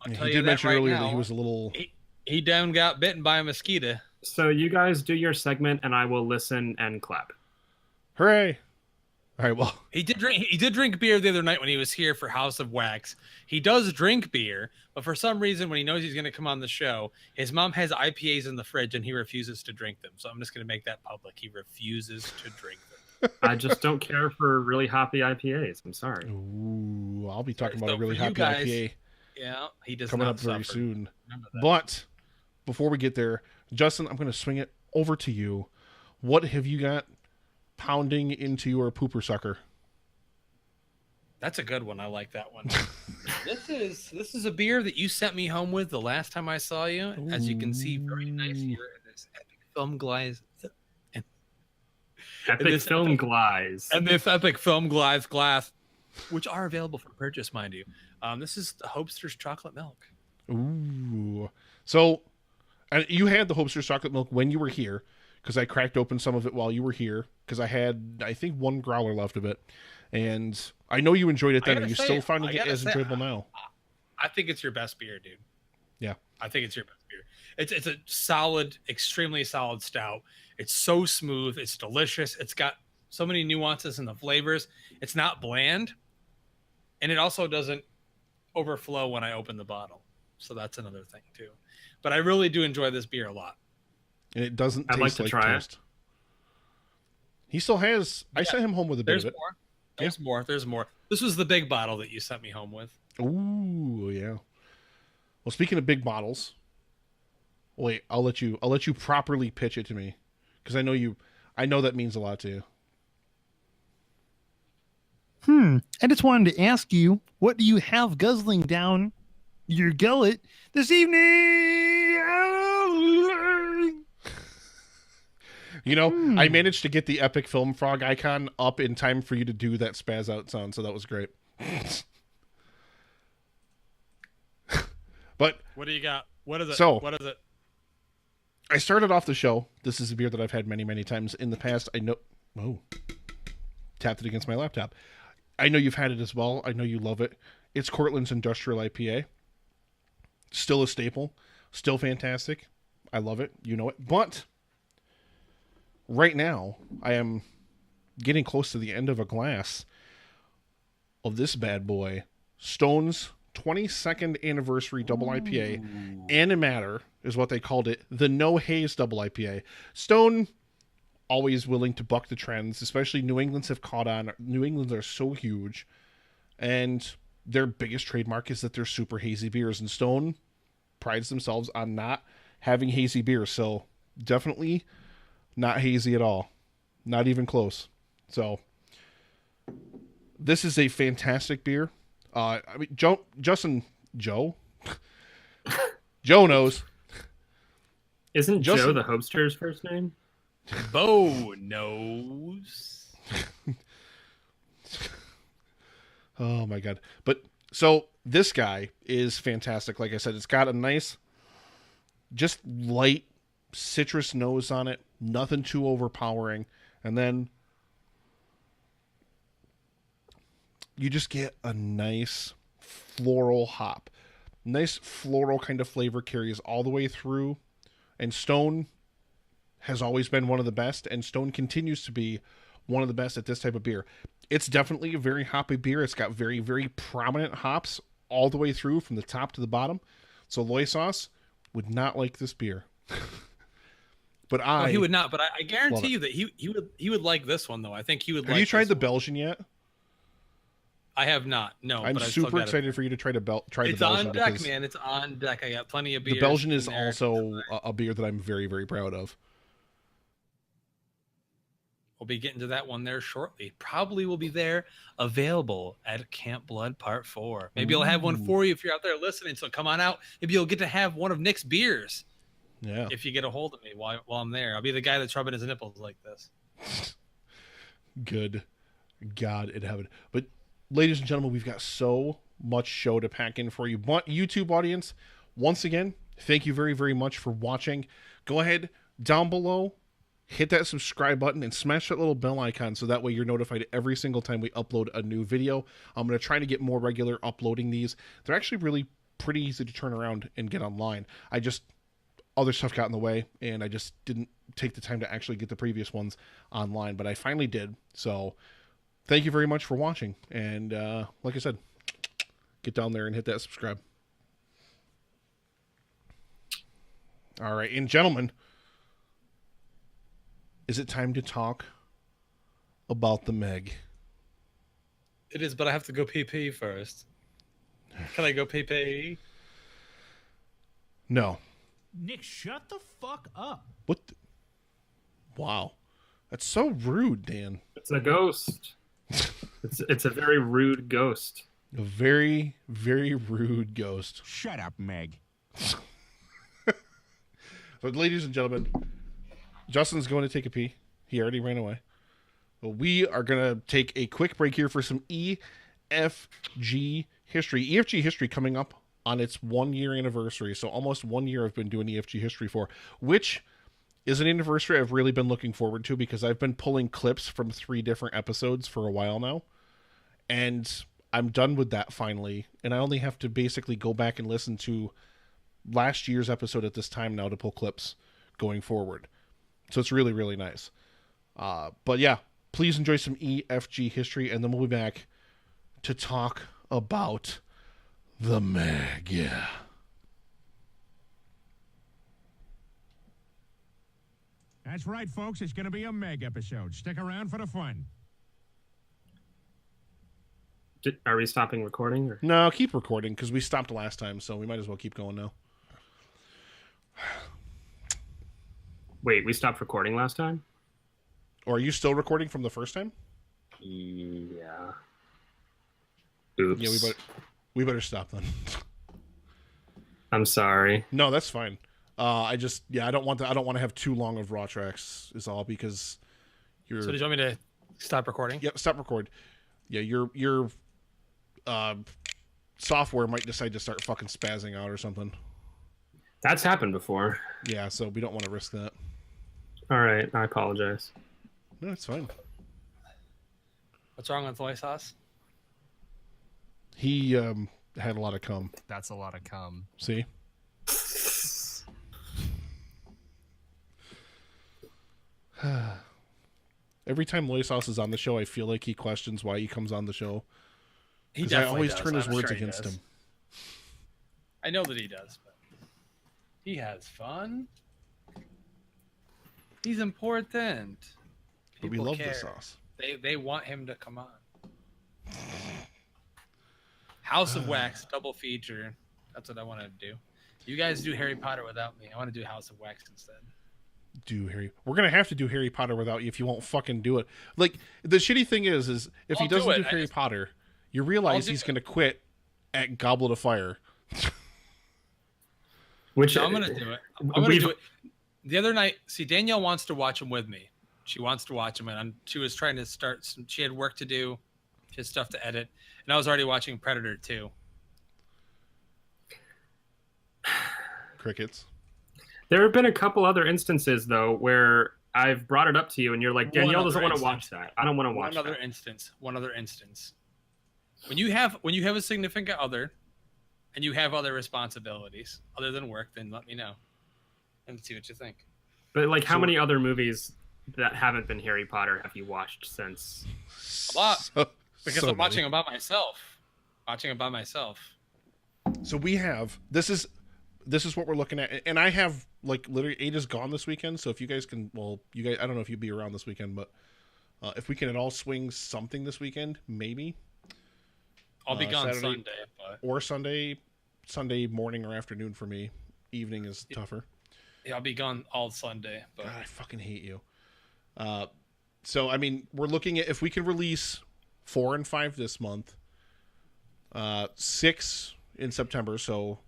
I'll He tell you did that mention right earlier now. that he was a little. He done got bitten by a mosquito. So you guys do your segment, and I will listen and clap. Hooray! All right, well, He did drink beer the other night when he was here for House of Wax. He does drink beer, but for some reason, when he knows he's going to come on the show, his mom has IPAs in the fridge and he refuses to drink them. So I'm just going to make that public. He refuses to drink them. I just don't care for really hoppy IPAs. I'm sorry. ooh, I'll be talking So about a really for you happy guys, IPA Yeah, he does coming not up very suffer. soon. Remember that. But before we get there, Justin, I'm going to swing it over to you. What have you got pounding into your pooper sucker? That's a good one. I like that one. This is a beer that you sent me home with the last time I saw you. As you can see, very nice here in this epic film glass. Epic film glaze. And this epic film glass, which are available for purchase, mind you. This is the Hopester's chocolate milk. Ooh. So, and you had the Hopester's chocolate milk when you were here, because I cracked open some of it while you were here, because I had, I think, one growler left of it. And I know you enjoyed it then. Are you still finding it as enjoyable now? I think it's your best beer, dude. Yeah. I think it's your best beer. It's a solid, extremely solid stout. It's so smooth. It's delicious. It's got so many nuances in the flavors. It's not bland. And it also doesn't overflow when I open the bottle. So that's another thing, too. But I really do enjoy this beer a lot. And it doesn't I'd like taste to like try it. toast. He still has. I sent him home with a bit There's of it. more. There's more. There's more. This was the big bottle that you sent me home with. Ooh, yeah. Well, speaking of big bottles, wait, I'll let you properly pitch it to me, because I know that means a lot to you. I just wanted to ask you, what do you have guzzling down your gullet this evening? You know, I managed to get the epic film frog icon up in time for you to do that spaz out sound, so that was great. But What do you got? What is it? So- what is it? I started off the show. This is a beer that I've had many, many times in the past. I know. Oh, tapped it against my laptop. I know you've had it as well. I know you love it. It's Cortland's Industrial IPA. Still a staple. Still fantastic. I love it. You know it. But right now, I am getting close to the end of a glass of this bad boy. Stone's 22nd anniversary double IPA. Animatter is what they called it. The No Haze double IPA. Stone, always willing to buck the trends, especially New England's have caught on. New England's are so huge. And their biggest trademark is that they're super hazy beers. And Stone prides themselves on not having hazy beers. So definitely not hazy at all. Not even close. So this is a fantastic beer. I mean, Joe knows. Isn't Joe Justin- the Hopester's first name? Bo knows. Oh my god. But so this guy is fantastic. Like I said, it's got a nice, just light citrus nose on it. Nothing too overpowering. And then you just get a nice floral hop. Nice floral kind of flavor carries all the way through. And Stone has always been one of the best, and Stone continues to be one of the best at this type of beer. It's definitely a very hoppy beer. It's got very, very prominent hops all the way through from the top to the bottom. So Loy Sauce would not like this beer. But No, he would not. But I love guarantee it. you that he would like this one though. I think he would. Have like you tried this the one. Belgian yet? I have not. No, I'm but I've still super got it. excited for you to try It's the Belgian. on deck, because man. It's on deck. I got plenty of beers. The Belgian is in there. also a beer that I'm very, very proud of. We'll be getting to that one there shortly. Probably will be there available at Camp Blood Part 4. Maybe I'll have one for you if you're out there listening. So come on out. Maybe you'll get to have one of Nick's beers. Yeah. If you get a hold of me while I'm there. I'll be the guy that's rubbing his nipples like this. Good God in heaven. But ladies and gentlemen, we've got so much show to pack in for you. But YouTube audience, once again, thank you very, very much for watching. Go ahead down below, hit that subscribe button and smash that little bell icon so that way you're notified every single time we upload a new video. I'm going to try to get more regular uploading these. They're actually really pretty easy to turn around and get online. Other stuff got in the way, and I just didn't take the time to actually get the previous ones online, but I finally did. So thank you very much for watching. And like I said, get down there and hit that subscribe. All right. And gentlemen, is it time to talk about the Meg? It is, but I have to go pee first. Can I go pee? No. Nick, shut the fuck up. What? Wow. That's so rude, Dan. It's a ghost. It's a very rude ghost. A very, very rude ghost. Shut up, Meg. But ladies and gentlemen, Justin's going to take a pee. He already ran away. But we are going to take a quick break here for some EFG history. EFG history coming up on its 1 year anniversary. So almost 1 year I've been doing EFG history for, which is an anniversary I've really been looking forward to because I've been pulling clips from 3 different episodes for a while now. And I'm done with that finally. And I only have to basically go back and listen to last year's episode at this time now to pull clips going forward. So it's really, really nice. But yeah, please enjoy some EFG history, and then we'll be back to talk about the Meg. Yeah. That's right, folks. It's going to be a Meg episode. Stick around for the fun. Are we stopping recording? Or? No, keep recording because we stopped last time, so we might as well keep going now. Wait, we stopped recording last time? Or are you still recording from the first time? Yeah. Oops. Yeah, we better stop then. I'm sorry. No, that's fine. I don't want to have too long of raw tracks is all because you're. So did you want me to stop recording? Yep, stop record. Yeah, your software might decide to start fucking spazzing out or something. That's happened before. Yeah, so we don't want to risk that. All right, I apologize. No, it's fine. What's wrong with soy sauce? He had a lot of cum. That's a lot of cum. See? Every time Loy Sauce is on the show, I feel like he questions why he comes on the show. He I definitely always does. turn his I'm words sure he against does. him. I know that he does, but he has fun. He's important. But we People love care. the sauce. They want him to come on. House of Wax double feature. That's what I want to do. You guys do Harry Potter without me. I want to do House of Wax instead. We're gonna have to do Harry Potter without you if you won't fucking do it. Like the shitty thing is if he I'll do doesn't it. do Harry Potter, you realize he's gonna quit at Goblet of Fire. Which I'm gonna do it. I'm gonna do it. The other night, see, Danielle wants to watch them with me. She wants to watch them, and she was trying to start. She had work to do. She had stuff to edit, and I was already watching Predator 2. Crickets. There have been a couple other instances though where I've brought it up to you, and you're like, Danielle doesn't want to watch that. I don't want to watch One other instance. When you have a significant other, and you have other responsibilities other than work, then let me know, and see what you think. But like, how many other movies that haven't been Harry Potter have you watched since? A lot, because so I'm watching them by myself. So we have this is what we're looking at, and I have like literally Ada's gone this weekend. So if you guys can, you guys, I don't know if you'll be around this weekend, but if we can at all swing something this weekend, maybe. I'll be gone Saturday, Sunday, but or Sunday morning or afternoon for me. Evening is tougher. yeah, I'll be gone all Sunday. But God, I fucking hate you. So I mean, we're looking at if we can release 4 and 5 this month, 6 in September, so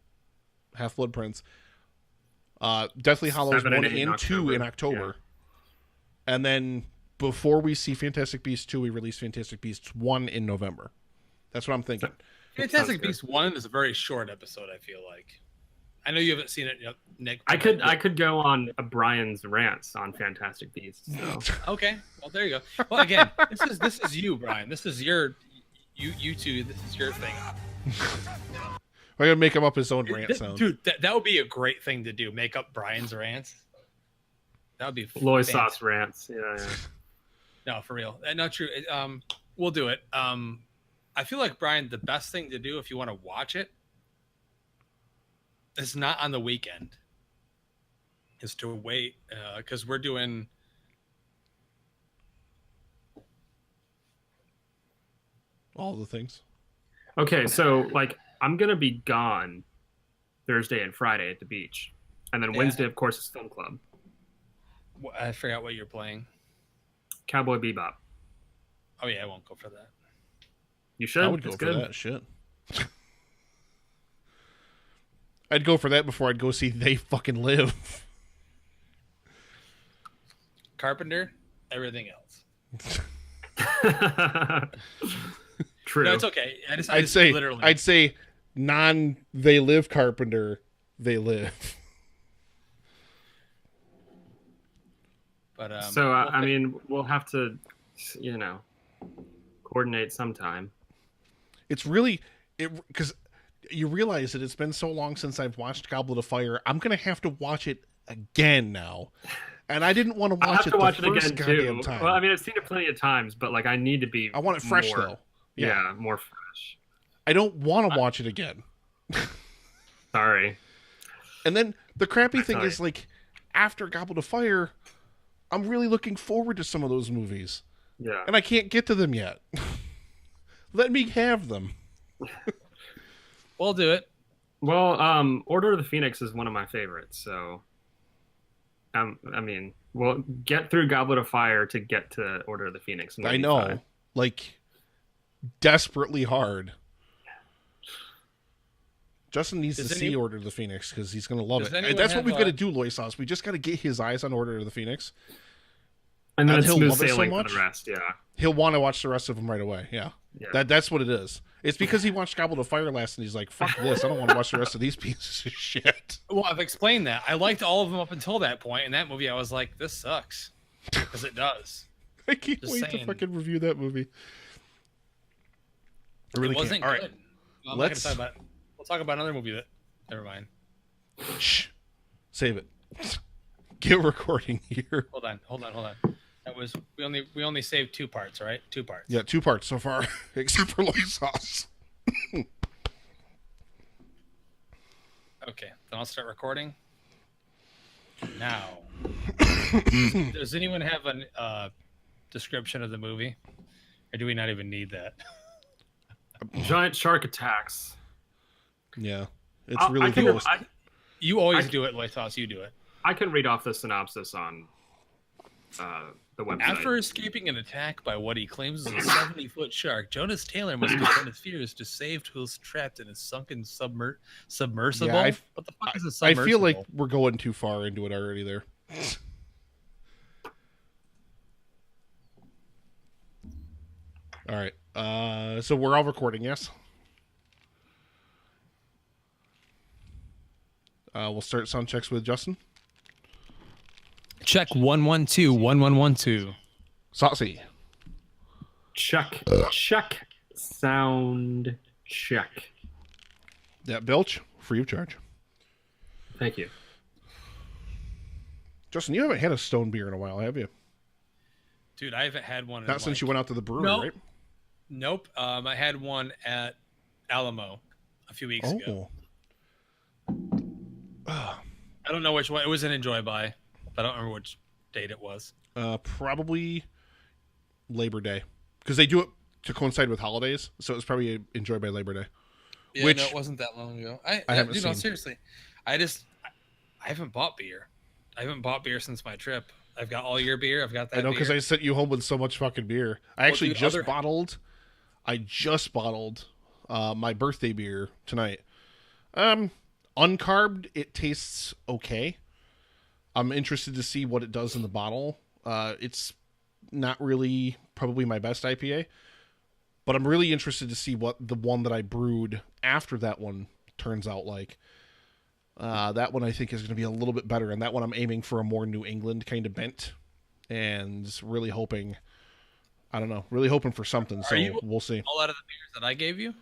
Half-Blood Prince, Deathly Hallows 1 and 2 in October, and then before we see Fantastic Beasts 2, we release Fantastic Beasts 1 in November. That's what I'm thinking. Fantastic Beasts 1 is a very short episode, I feel like. I know you haven't seen it yet, Nick. I could go on Brian's rants on Fantastic Beasts. So. Okay, well there you go. Well, again, this is you, Brian. This is your you two. This is your thing. I gotta make him up his own rant sound. Dude, that would be a great thing to do. Make up Brian's rants. That would be Loy sauce rants. Yeah. No, for real. Not true. We'll do it. I feel like, Brian, the best thing to do if you want to watch it is not on the weekend. Is to wait because we're doing. All the things. Okay, so like I'm gonna be gone Thursday and Friday at the beach, and then Wednesday, of course, is film club. I forgot what you're playing. Cowboy Bebop. Oh yeah, I won't go for that. You should. I would go for that shit. I'd go for that before I'd go see They Fucking Live. Carpenter, everything else. True. No, it's okay. I'd say non They Live Carpenter, They Live. But I mean, we'll have to, coordinate sometime. It's really because you realize that it's been so long since I've watched Goblet of Fire. I'm gonna have to watch it again now, and I didn't want to watch it the first goddamn time. Well, I mean, I've seen it plenty of times, but like I need to be. I want it fresh more, though. Yeah, more fresh. I don't want to watch it again. Sorry. And then the crappy thing is, like, after Goblet of Fire, I'm really looking forward to some of those movies. Yeah. And I can't get to them yet. Let me have them. We'll do it. Well, Order of the Phoenix is one of my favorites, so I mean, we'll get through Goblet of Fire to get to Order of the Phoenix. I know. Like, desperately hard. Justin needs to see Order of the Phoenix because he's going to love it. And that's what we've got to do, Loy Sauce. We just got to get his eyes on Order of the Phoenix. And then he'll smooth love it so sailing much. for the rest, yeah. He'll want to watch the rest of them right away, yeah. That's what it is. It's because he watched Goblet of Fire last and he's like, fuck this. I don't want to watch the rest of these pieces of shit. Well, I've explained that. I liked all of them up until that point. In that movie, I was like, this sucks. Because it does. I can't wait to fucking review that movie. I really wasn't can't. All good. right. We'll talk about another movie that... Never mind. Shh. Save it. Get recording here. Hold on. That was we only saved 2 parts, right? 2 parts. Yeah, 2 parts so far, except for Loy Sauce. Okay, then I'll start recording. Now, does anyone have a description of the movie, or do we not even need that? Giant shark attacks. Yeah, it's really close. You always do it, Loy Sauce. You do it. I can read off the synopsis on the website. After escaping an attack by what he claims is a 70-foot shark, Jonas Taylor must confront his fears to save who's trapped in a sunken submersible. Yeah, What the fuck is a submersible? I feel like we're going too far into it already there. All right. So we're all recording, yes? We'll start sound checks with Justin. Check 112 1112. Saucy. Check sound check. Yeah, Belch, free of charge. Thank you. Justin, you haven't had a stone beer in a while, have you? Dude, I haven't had one. Not since you went out to the brewery, right? Nope. I had one at Alamo a few weeks ago. I don't know which one. It was an Enjoy By. I don't remember which date it was. Probably Labor Day, because they do it to coincide with holidays, so it's probably Enjoy By Labor Day. Yeah, no, it wasn't that long ago. I haven't seen. No, seriously, I haven't bought beer. I haven't bought beer since my trip. I've got all your beer. I've got that. I know, because I sent you home with so much fucking beer. I just bottled my birthday beer tonight. Uncarbed, it tastes okay. I'm interested to see what it does in the bottle. It's not really probably my best IPA, but I'm really interested to see what the one that I brewed after that one turns out like. That one I think is going to be a little bit better, and that one I'm aiming for a more New England kind of bent, and really hoping for something. So we'll see. All out of the beers that I gave you?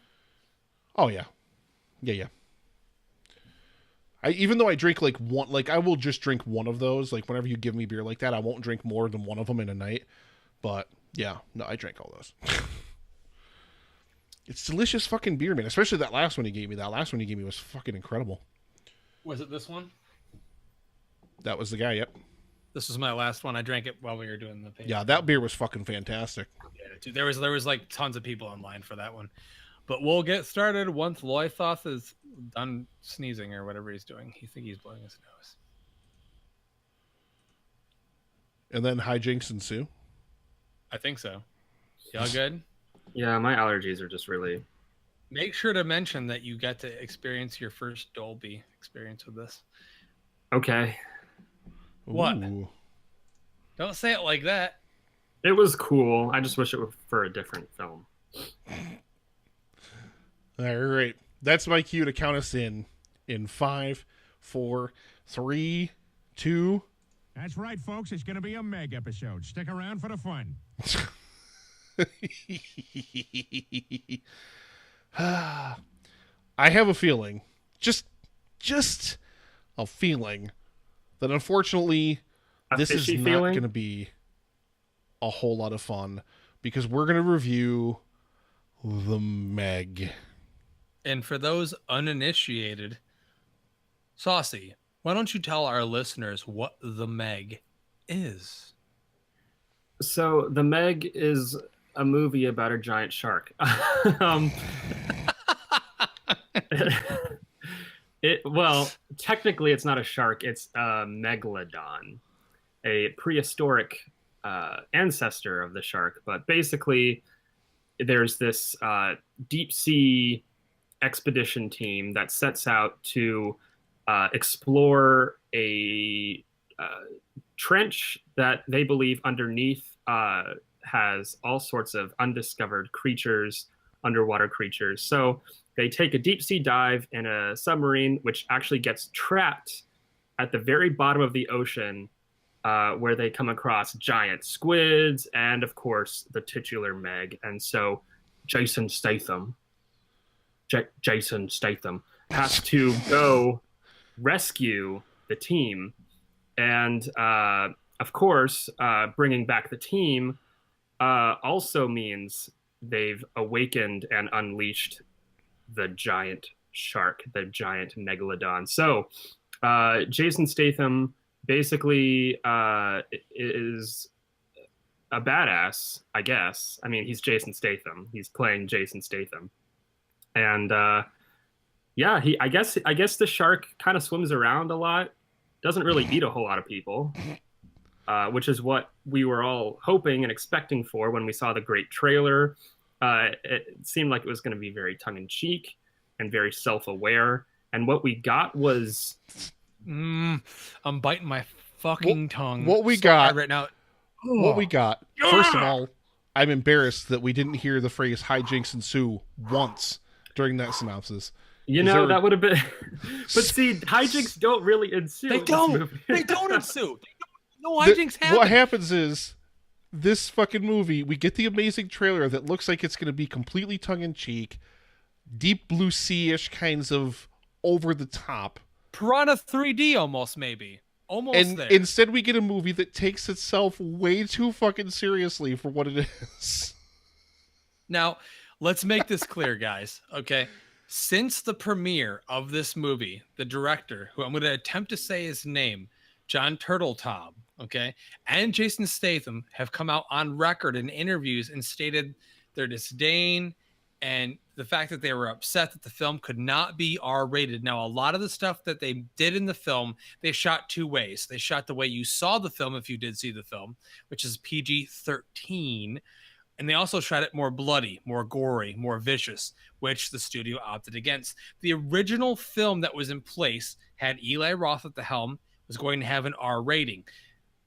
Oh yeah. Yeah. Even though I drink like one, like I will just drink one of those. Like whenever you give me beer like that, I won't drink more than one of them in a night. But yeah, no, I drank all those. It's delicious fucking beer, man. Especially that last one you gave me. That last one you gave me was fucking incredible. Was it this one? That was the guy, yep. This was my last one. I drank it while we were doing the paper. Yeah, that beer was fucking fantastic. Yeah, dude, there was like tons of people online for that one. But we'll get started once Loithoth is done sneezing or whatever he's doing. He think he's blowing his nose. And then hijinks ensue? I think so. Y'all good? Yeah, my allergies are just really... Make sure to mention that you got to experience your first Dolby experience with this. Okay. What? Ooh. Don't say it like that. It was cool. I just wish it were for a different film. All right. That's my cue to count us in 5, 4, 3, 2. That's right, folks. It's going to be a Meg episode. Stick around for the fun. I have a feeling, just a feeling, that unfortunately this is not going to be a whole lot of fun because we're going to review the Meg. And for those uninitiated, Saucy, why don't you tell our listeners what the Meg is? So the Meg is a movie about a giant shark. Well, technically it's not a shark. It's a Megalodon, a prehistoric ancestor of the shark. But basically there's this deep sea expedition team that sets out to explore a trench that they believe underneath has all sorts of undiscovered creatures, underwater creatures. So they take a deep sea dive in a submarine, which actually gets trapped at the very bottom of the ocean, where they come across giant squids and, of course, the titular Meg. And so Jason Statham has to go rescue the team. And, of course, bringing back the team also means they've awakened and unleashed the giant shark, the giant Megalodon. So Jason Statham basically is a badass, I guess. I mean, he's Jason Statham. He's playing Jason Statham. And yeah, I guess the shark kind of swims around a lot, doesn't really eat a whole lot of people, which is what we were all hoping and expecting for when we saw the great trailer. It seemed like it was going to be very tongue-in-cheek and very self-aware. And what we got was... I'm biting my fucking tongue. What we got right now. What we got. First of all, I'm embarrassed that we didn't hear the phrase hijinks ensue once during that synopsis. You know, that would have been... But see, hijinks don't really ensue. They don't. They don't ensue. No hijinks happen. What happens is, this fucking movie, we get the amazing trailer that looks like it's going to be completely tongue-in-cheek, deep blue sea-ish kinds of over-the-top. Piranha 3D almost, maybe. Almost and there. Instead, we get a movie that takes itself way too fucking seriously for what it is. Now, let's make this clear, guys. Okay? Since the premiere of this movie, the director, who I'm going to attempt to say his name, John Turteltaub, okay, and Jason Statham have come out on record in interviews and stated their disdain and the fact that they were upset that the film could not be R-rated. Now, a lot of the stuff that they did in the film, they shot two ways. They shot the way you saw the film, if you did see the film, which is PG-13, and they also shot it more bloody, more gory, more vicious, which the studio opted against. The original film that was in place had Eli Roth at the helm, was going to have an R rating.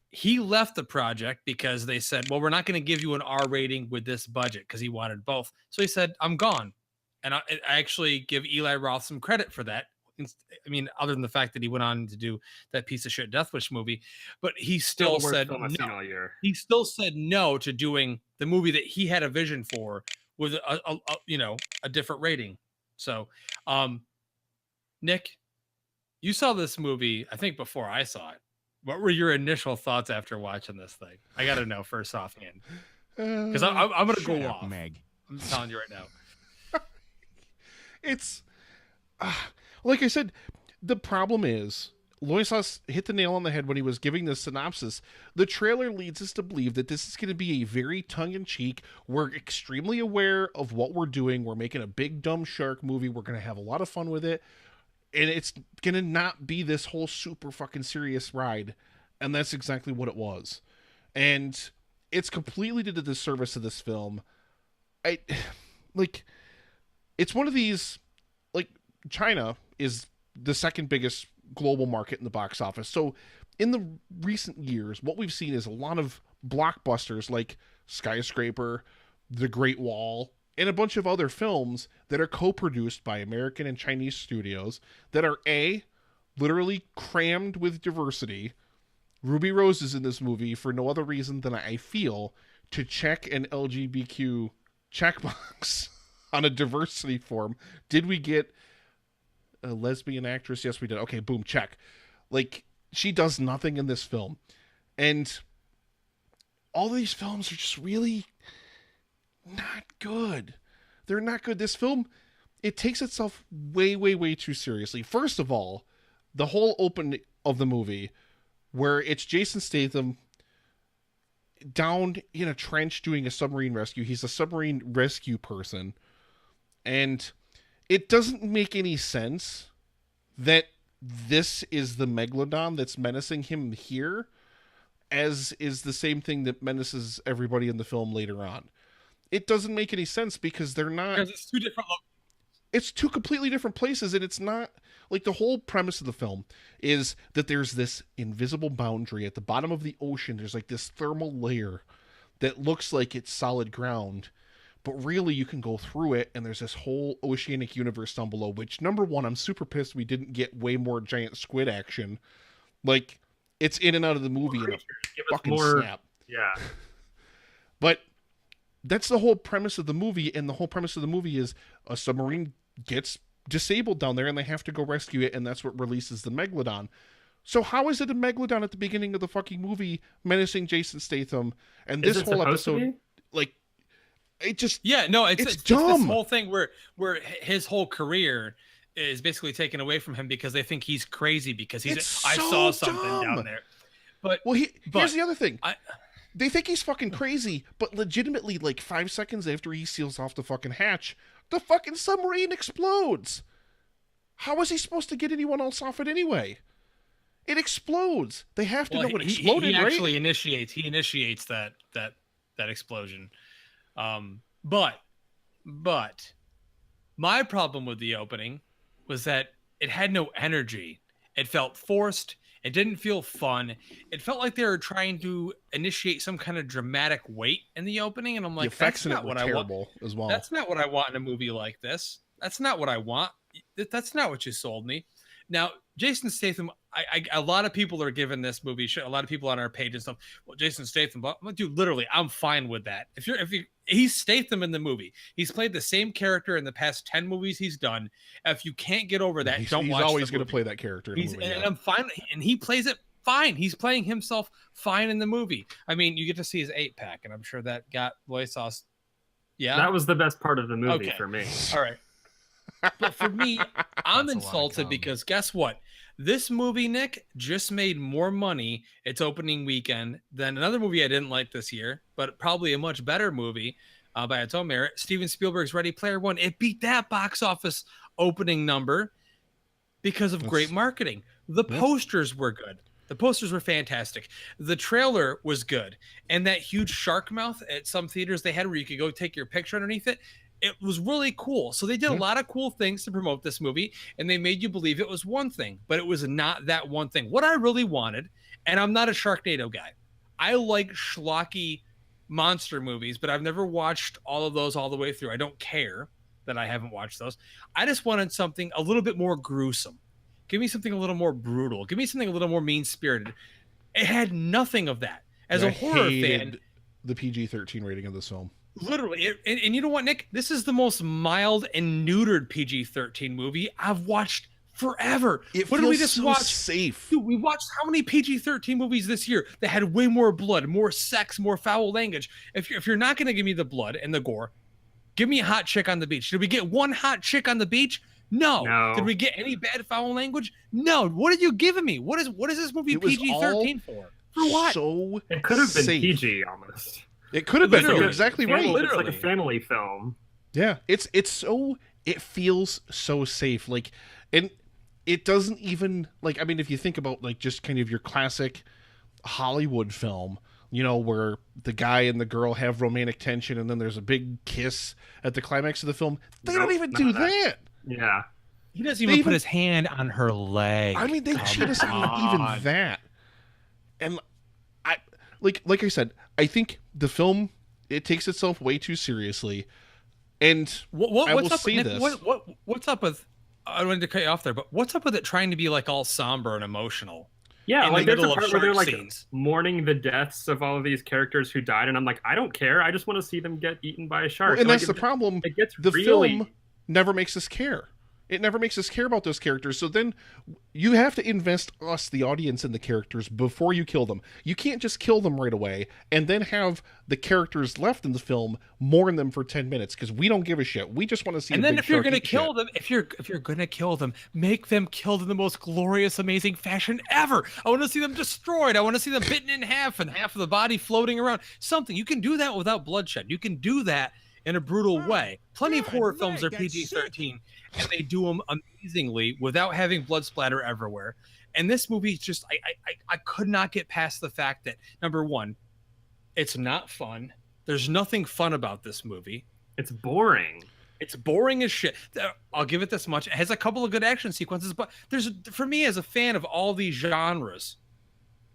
He left the project because they said, well, we're not going to give you an R rating with this budget, because he wanted both. So he said, I'm gone. And I actually give Eli Roth some credit for that. I mean, other than the fact that he went on to do that piece of shit Death Wish movie, but he still said no. He still said no to doing the movie that he had a vision for with a different rating. So, Nick, You saw this movie, I think, before I saw it. What were your initial thoughts after watching this thing? I got to know first offhand. Because I'm going to go off. Meg. I'm telling you right now. It's like I said, the problem is Loisas hit the nail on the head when he was giving the synopsis. The trailer leads us to believe that this is going to be a very tongue-in-cheek. We're extremely aware of what we're doing. We're making a big dumb shark movie. We're going to have a lot of fun with it. And it's going to not be this whole super fucking serious ride. And that's exactly what it was. And it's completely to the disservice of this film. It's one of these, like, China is the second biggest global market in the box office. So in the recent years, what we've seen is a lot of blockbusters like Skyscraper, The Great Wall, and a bunch of other films that are co-produced by American and Chinese studios that are literally crammed with diversity. Ruby Rose is in this movie for no other reason than I feel to check an LGBTQ checkbox on a diversity form. Did we get a lesbian actress? Yes, we did. Okay, boom, check. Like, she does nothing in this film. And all these films are just really not good. They're not good. This film, it takes itself way, way, way too seriously. First of all, the whole open of the movie where it's Jason Statham down in a trench doing a submarine rescue. He's a submarine rescue person. And it doesn't make any sense that this is the Megalodon that's menacing him here, as is the same thing that menaces everybody in the film later on. It doesn't make any sense because they're not... Because it's two different... It's two completely different places, and it's not... Like, the whole premise of the film is that there's this invisible boundary at the bottom of the ocean. There's, like, this thermal layer that looks like it's solid ground, but really you can go through it, and there's this whole oceanic universe down below, which, number one, I'm super pissed we didn't get way more giant squid action. Like, it's in and out of the movie in a fucking snap. Yeah. But that's the whole premise of the movie, and the whole premise of the movie is a submarine gets disabled down there, and they have to go rescue it, and that's what releases the Megalodon. So how is it a Megalodon at the beginning of the fucking movie menacing Jason Statham, and this whole episode, like, it just... Yeah, no, it's dumb. It's this whole thing where his whole career is basically taken away from him because they think he's crazy because he's... I saw something down there. But here's the other thing. They think he's fucking crazy, but legitimately, like 5 seconds after he seals off the fucking hatch, the fucking submarine explodes. How is he supposed to get anyone else off it anyway? It explodes. They have to know what exploded, he right? Actually initiates that explosion. But my problem with the opening was that it had no energy. It felt forced. It didn't feel fun. It felt like they were trying to initiate some kind of dramatic weight in the opening, and I'm like, the effects that's not what I want. As well. That's not what I want in a movie like this. That's not what I want. That's not what you sold me. Now, Jason Statham, a lot of people are giving this movie shit. A lot of people on our page and stuff. Well, Jason Statham, but I'm like, dude, literally, I'm fine with that. He's Statham in the movie. He's played the same character in the past 10 movies he's done. If you can't get over that, don't watch. He's always going to play that character. And I'm fine, and he plays it fine. He's playing himself fine in the movie. I mean, you get to see his 8-pack, and I'm sure that got Loy Sauce. Yeah, that was the best part of the movie for me. All right. But for me, I'm insulted because guess what? This movie, Nick, just made more money its opening weekend than another movie I didn't like this year, but probably a much better movie by its own merit. Steven Spielberg's Ready Player One. It beat that box office opening number because of great marketing. The posters were good. The posters were fantastic. The trailer was good. And that huge shark mouth at some theaters they had where you could go take your picture underneath it, it was really cool. So they did a lot of cool things to promote this movie, and they made you believe it was one thing, but it was not that one thing. What I really wanted, and I'm not a Sharknado guy. I like schlocky monster movies, but I've never watched all of those all the way through. I don't care that I haven't watched those. I just wanted something a little bit more gruesome. Give me something a little more brutal. Give me something a little more mean-spirited. It had nothing of that. As a horror fan, the PG-13 rating of this film. Literally, and you know what, Nick? This is the most mild and neutered PG-13 movie I've watched forever. It what feels did we just so watch? safe. Dude, we watched how many PG-13 movies this year that had way more blood, more sex, more foul language? If you're not going to give me the blood and the gore, give me a hot chick on the beach. Did we get one hot chick on the beach? No. Did we get any bad foul language? No. What are you giving me? What is this movie PG-13 for? For what? So it could have been safe. PG almost. It could have been. You're exactly right. It's like a family film. Yeah, it feels so safe. Like, and it doesn't even like. I mean, if you think about like just kind of your classic Hollywood film, you know, where the guy and the girl have romantic tension, and then there's a big kiss at the climax of the film. They don't even do that. Yeah, he doesn't even put his hand on her leg. I mean, they cheat us on even that. And I like I said, I think the film, it takes itself way too seriously. And what's up, Nick, what's up with? I don't want to cut you off there, but what's up with it trying to be like all somber and emotional? Yeah, in like the there's a middle of part where they're like scenes. mourning the deaths of all of these characters who died, and I'm like, I don't care. I just want to see them get eaten by a shark. Well, and that's the problem. It gets the really... film never makes us care. It never makes us care about those characters. So then you have to invest us, the audience, in the characters before you kill them. You can't just kill them right away and then have the characters left in the film mourn them for 10 minutes because we don't give a shit. We just want to see. And the then big if you're going to kill them, if you're going to kill them, make them killed in the most glorious, amazing fashion ever. I want to see them destroyed. I want to see them bitten in half and half of the body floating around. Something you can do that without bloodshed. You can do that in a brutal way. Plenty of horror films are PG-13, and they do them amazingly without having blood splatter everywhere. And this movie just, I could not get past the fact that, number one, it's not fun. There's nothing fun about this movie. It's boring. It's boring as shit. I'll give it this much. It has a couple of good action sequences, but for me as a fan of all these genres,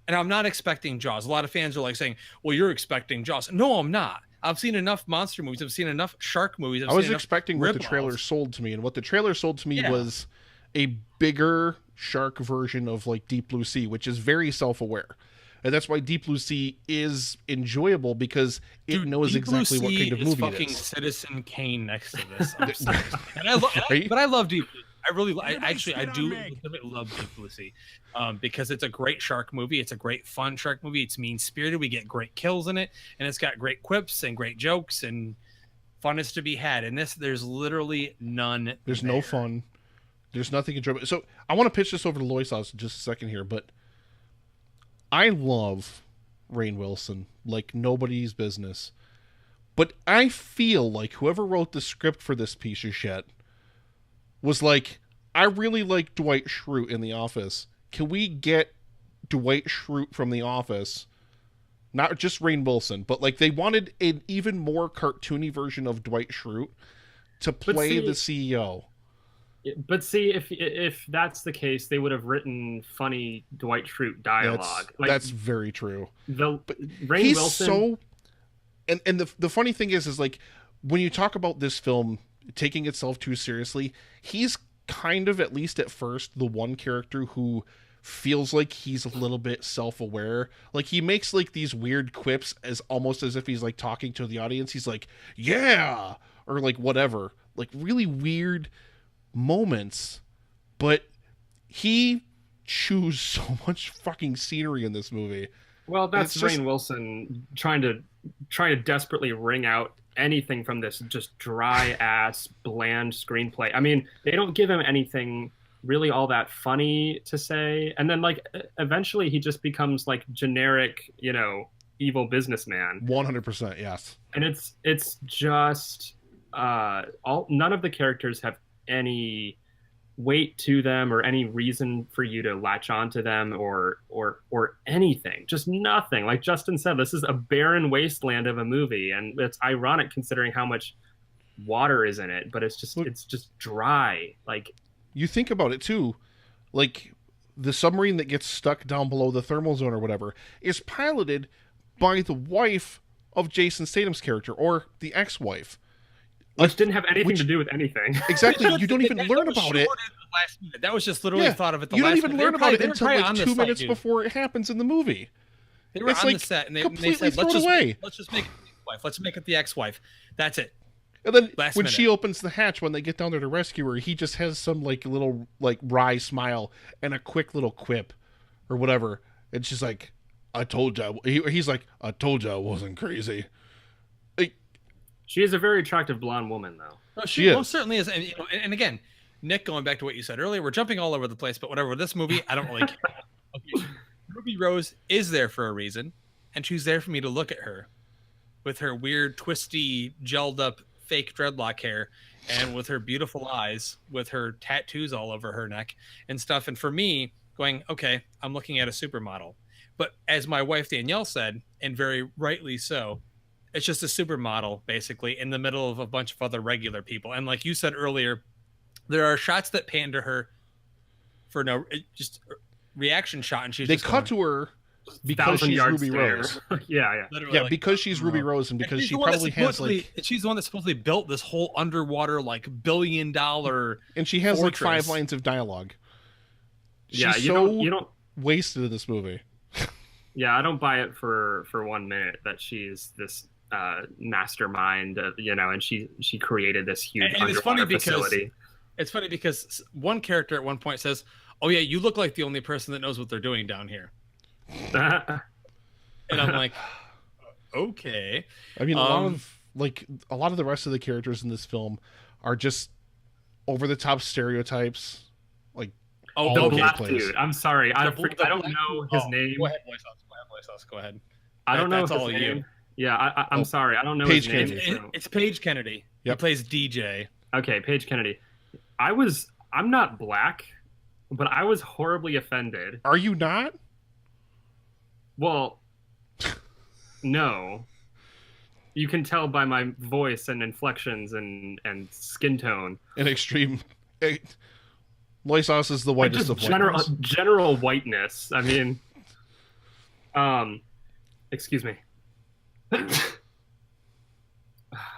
and I'm not expecting Jaws. A lot of fans are like saying, well, you're expecting Jaws. No, I'm not. I've seen enough monster movies. I've seen enough shark movies. I was expecting what the trailer sold to me, and what the trailer sold to me was a bigger shark version of like Deep Blue Sea, which is very self-aware. And that's why Deep Blue Sea is enjoyable, because it knows exactly what kind of movie it is. Fucking Citizen Kane next to this. But I love Deep Blue. I do love Deep Blue Sea, because it's a great shark movie. It's a great fun shark movie. It's mean spirited. We get great kills in it, and it's got great quips and great jokes, and fun is to be had. In this, there's literally none. There's no fun. There's nothing enjoyable. So I want to pitch this over to Loisos in just a second here, but I love Rainn Wilson like nobody's business, but I feel like whoever wrote the script for this piece of shit was like, I really like Dwight Schrute in The Office. Can we get Dwight Schrute from The Office? Not just Rainn Wilson, but like they wanted an even more cartoony version of Dwight Schrute to play the CEO. But see, if that's the case, they would have written funny Dwight Schrute dialogue. That's very true. Rainn Wilson. And the funny thing is like when you talk about this film taking itself too seriously, he's kind of, at least at first, the one character who feels like he's a little bit self-aware. Like he makes like these weird quips as almost as if he's like talking to the audience. He's like, yeah, or like whatever, like really weird moments, but he chews so much fucking scenery in this movie. Well, that's Rainn Wilson trying to desperately wring out anything from this just dry ass bland screenplay. I mean, they don't give him anything really all that funny to say, and then like eventually he just becomes like generic, you know, evil businessman. 100%, yes. And it's just none of the characters have any weight to them or any reason for you to latch onto them or anything. Just nothing. Like Justin said, this is a barren wasteland of a movie, and it's ironic considering how much water is in it, but it's just dry. Like, you think about it too, like the submarine that gets stuck down below the thermal zone or whatever is piloted by the wife of Jason Statham's character, or the ex-wife. Which didn't have anything to do with anything. Exactly. You don't even learn about it. That was just literally thought of at the last minute. You don't even learn about it until like 2 minutes set, before it happens in the movie. They were on the set, and they said, let's just make it the ex-wife. Let's make it the ex-wife. That's it. And then Last when minute. she opens the hatch, when they get down there to rescue her, he just has some like little like wry smile and a quick little quip or whatever. And she's like, I told you. He's like, I told you I wasn't crazy. Like, She is a very attractive blonde woman, though. No, She she is. most certainly is. And again, Nick, going back to what you said earlier, we're jumping all over the place, but whatever. With this movie, I don't really care. Okay. Ruby Rose is there for a reason, and she's there for me to look at her with her weird, twisty, gelled up fake dreadlock hair and with her beautiful eyes, with her tattoos all over her neck and stuff. And for me, going, okay, I'm looking at a supermodel. But as my wife Danielle said, and very rightly so, it's just a supermodel basically in the middle of a bunch of other regular people. And like you said earlier, there are shots that pan to her for just reaction shot, and she's they just cut going, to her because she's Ruby Rose. yeah. literally Yeah, like, because she's Ruby Rose, and because she's she the one that probably has supposedly- like, she's the one that supposedly built this whole underwater like $1 billion. and she has like fortress. 5 lines of dialogue. Yeah, She's you so don't. wasted in this movie. Yeah, I don't buy it for 1 minute that she's this mastermind, and she created this huge And it's funny underwater facility. It's funny because one character at one point says, "Oh yeah, you look like the only person that knows what they're doing down here." And I'm like, okay. I mean, a lot of the rest of the characters in this film are just over the top stereotypes. Like, Oh, all The over the black place. dude. I'm sorry, I don't black know dude- his oh, name. Go ahead, Voice Sauce. Go ahead. I don't know That's his all name. you. Yeah, I'm Oh, sorry, I don't know Paige his name. Kennedy. It's Paige Kennedy. Yep. He plays DJ. Okay, Paige Kennedy. I'm not black, but I was horribly offended. Are you not? Well, no. You can tell by my voice and inflections and skin tone. An extreme. Loisos is the whitest of whiteness. General whiteness. I mean, excuse me.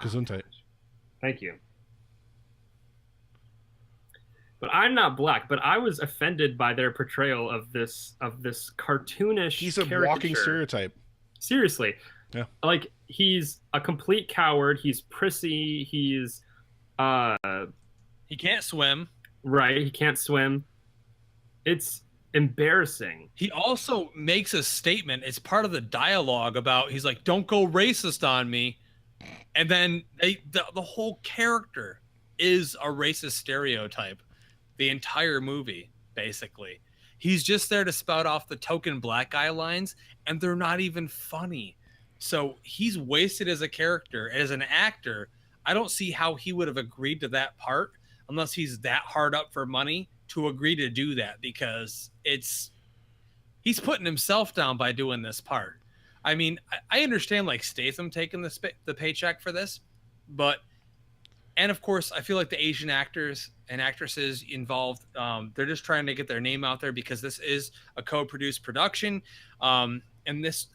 Gesundheit. Thank you. But I'm not black, but I was offended by their portrayal of this cartoonish He's a caricature. walking stereotype. Seriously. Yeah. Like, he's a complete coward, he's prissy, he's He can't swim. right, he can't swim. It's embarrassing. He also makes a statement. It's part of the dialogue about, he's like, don't go racist on me. And then the whole character is a racist stereotype. The entire movie, basically. He's just there to spout off the token black guy lines, and they're not even funny. So he's wasted as a character. As an actor, I don't see how he would have agreed to that part unless he's that hard up for money to agree to do that, because he's putting himself down by doing this part. I mean, I understand like Statham taking the paycheck for this, but, and of course, I feel like the Asian actors and actresses involved, they're just trying to get their name out there because this is a co-produced production. And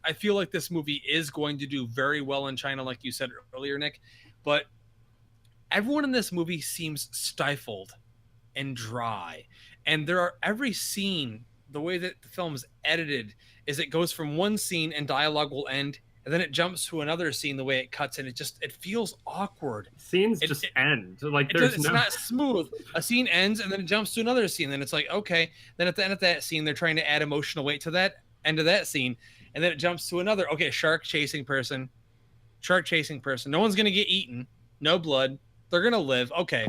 I feel like this movie is going to do very well in China, like you said earlier, Nick, but everyone in this movie seems stifled and dry. And every scene, the way that the film is edited is it goes from one scene and dialogue will end, and then it jumps to another scene the way it cuts, and it feels awkward. Scenes just end. Like, It's not smooth. A scene ends, and then it jumps to another scene. Then it's like, okay. Then at the end of that scene, they're trying to add emotional weight to that end of that scene, and then it jumps to another. Okay, shark chasing person. No one's gonna get eaten. No blood. They're gonna live. Okay.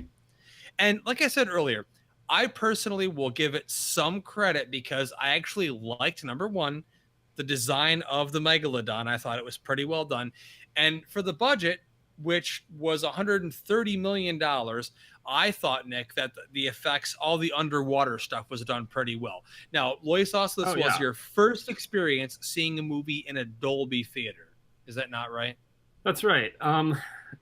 And like I said earlier, I personally will give it some credit because I actually liked, number one, the design of the Megalodon. I thought it was pretty well done. And for the budget, which was $130 million, I thought, Nick, that the effects, all the underwater stuff was done pretty well. Now, Loisos, this was your first experience seeing a movie in a Dolby theater. Is that not right? That's right.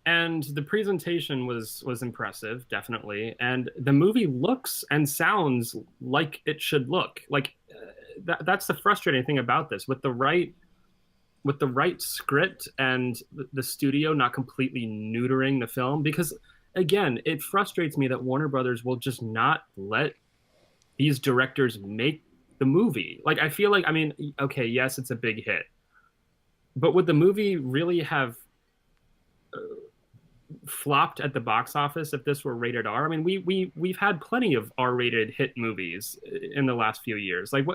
And the presentation was impressive, definitely. And the movie looks and sounds like it should look. Like, that's the frustrating thing about this. With the right script and the studio not completely neutering the film, because again, it frustrates me that Warner Brothers will just not let these directors make the movie. Like, I feel like, I mean, okay, yes, it's a big hit, but would the movie really have flopped at the box office if this were rated R. I mean, we've had plenty of R-rated hit movies in the last few years. Like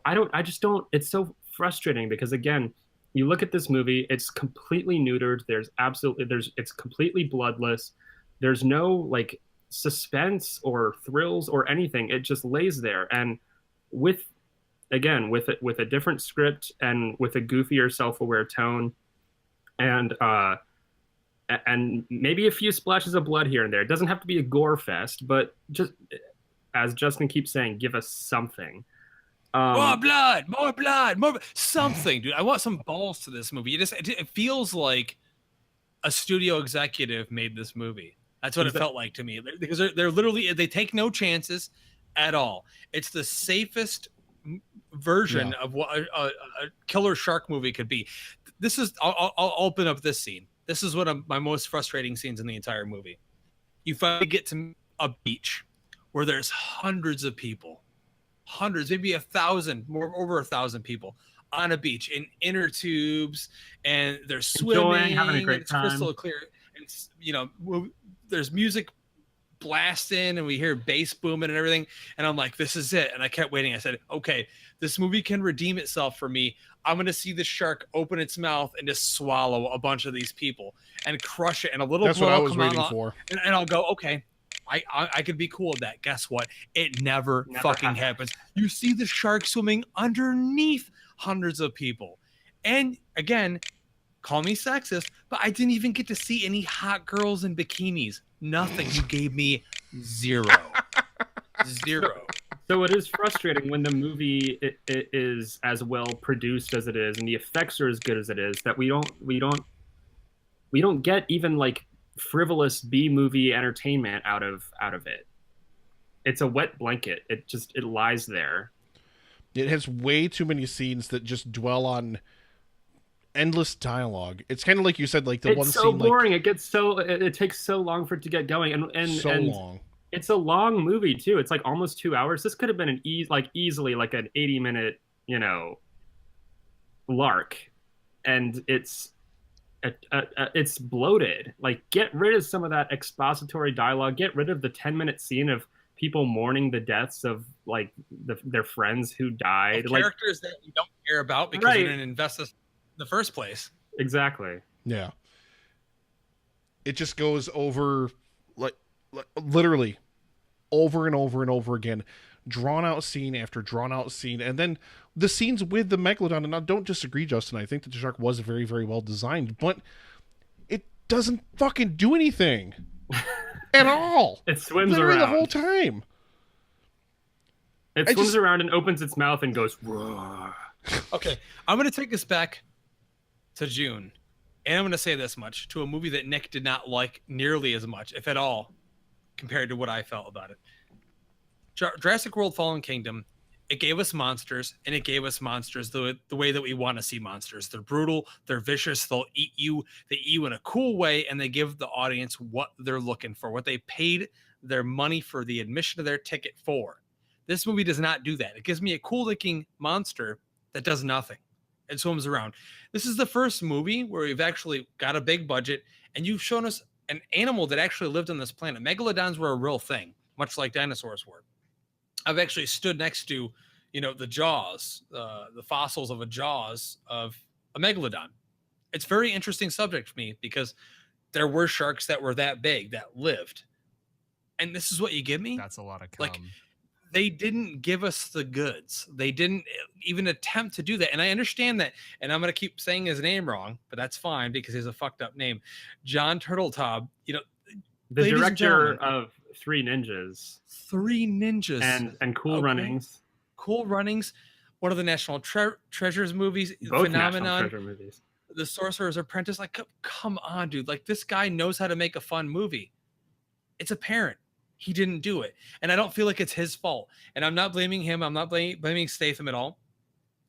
I just don't. It's so frustrating because again, you look at this movie, it's completely neutered. It's completely bloodless. There's no like suspense or thrills or anything. It just lays there. And with a different script and with a goofier, self-aware tone, and maybe a few splashes of blood here and there. It doesn't have to be a gore fest, but just as Justin keeps saying, give us something. More blood, more something, dude. I want some balls to this movie. It feels like a studio executive made this movie. That's what it felt like to me, because they're literally, they take no chances at all. It's the safest version of what a killer shark movie could be. This is, I'll open up this scene. This is one of my most frustrating scenes in the entire movie. You finally get to a beach where there's hundreds of people, maybe 1,000, over 1,000 people on a beach in inner tubes, and they're swimming, having a great it's time. crystal clear. It's, there's music blasting and we hear bass booming and everything, and I'm like, this is it. And I kept waiting. I said, okay, this movie can redeem itself for me. I'm gonna see the shark open its mouth and just swallow a bunch of these people and crush it, and a little That's what I was waiting for. and I'll go, okay, I could be cool with that. Guess what? It never fucking happens. You see the shark swimming underneath hundreds of people. And again, call me sexist, but I didn't even get to see any hot girls in bikinis. Nothing. You gave me zero. Zero. So it is frustrating when the movie it is as well produced as it is, and the effects are as good as it is, that we don't get even like frivolous B-movie entertainment out of it. It's a wet blanket. It lies there. It has way too many scenes that just dwell on endless dialogue. It's kind of like you said, like the one scene. It's so boring. It takes so long for it to get going, and long. It's a long movie too. It's like almost 2 hours. This could have been easily like an 80-minute, lark, and it's bloated. Like, get rid of some of that expository dialogue. Get rid of the 10-minute scene of people mourning the deaths of like their friends who died. Characters that you don't care about because you didn't invest in the first place. Exactly. Yeah. It just goes over like literally over and over and over again, drawn out scene after drawn out scene. And then the scenes with the Megalodon, and I don't disagree, Justin, I think that the shark was very, very well designed, but it doesn't fucking do anything at all. It swims literally around the whole time. It swims around and opens its mouth and goes, roar. Okay, I'm going to take us back to June, and I'm going to say this much, to a movie that Nick did not like nearly as much, if at all, compared to what I felt about it. Jurassic World Fallen Kingdom, it gave us monsters, and it gave us monsters the way that we want to see monsters. They're brutal, they're vicious, they'll eat you, they eat you in a cool way, and they give the audience what they're looking for, what they paid their money for the admission of their ticket for. This movie does not do that. It gives me a cool-looking monster that does nothing. It swims around. This is the first movie where we've actually got a big budget, and you've shown us an animal that actually lived on this planet. Megalodons were a real thing, much like dinosaurs were. I've actually stood next to, the jaws, the fossils of a jaws of a megalodon. It's a very interesting subject for me because there were sharks that were that big that lived. And this is what you give me? That's a lot of cum. Like, they didn't give us the goods. They didn't even attempt to do that. And I understand that. And I'm going to keep saying his name wrong, but that's fine because he's a fucked up name. John Turteltaub, the director of Three Ninjas. Three Ninjas. And Cool Runnings. Cool Runnings. One of the National Treasures movies. Both Phenomenon. National Treasure movies. The Sorcerer's Apprentice. Like, come on, dude. Like, this guy knows how to make a fun movie. It's apparent. He didn't do it. And I don't feel like it's his fault. And I'm not blaming him. I'm not blaming Statham at all.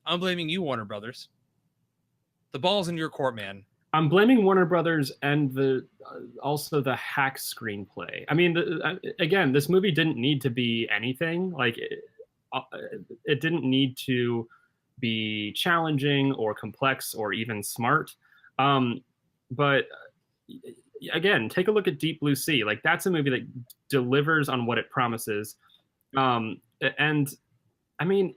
I'm blaming you, Warner Brothers. The ball's in your court, man. I'm blaming Warner Brothers and also the hack screenplay. I mean, again, this movie didn't need to be anything. Like, it didn't need to be challenging or complex or even smart. But again, take a look at Deep Blue Sea. Like that's a movie that delivers on what it promises. And I mean,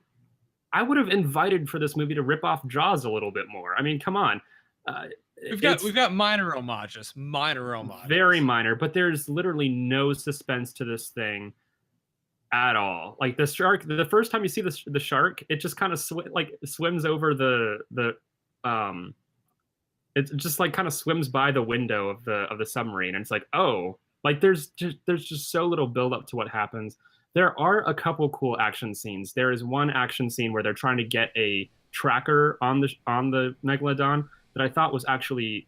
I would have invited for this movie to rip off Jaws a little bit more. I mean, come on. We've got minor homages, very minor, but there's literally no suspense to this thing at all. Like the shark, the first time you see the shark, it just kind of swims over the it just like kind of swims by the window of the submarine, and it's like, oh, like there's just so little build up to what happens. There are a couple cool action scenes. There is one action scene where they're trying to get a tracker on the Megalodon that I thought was actually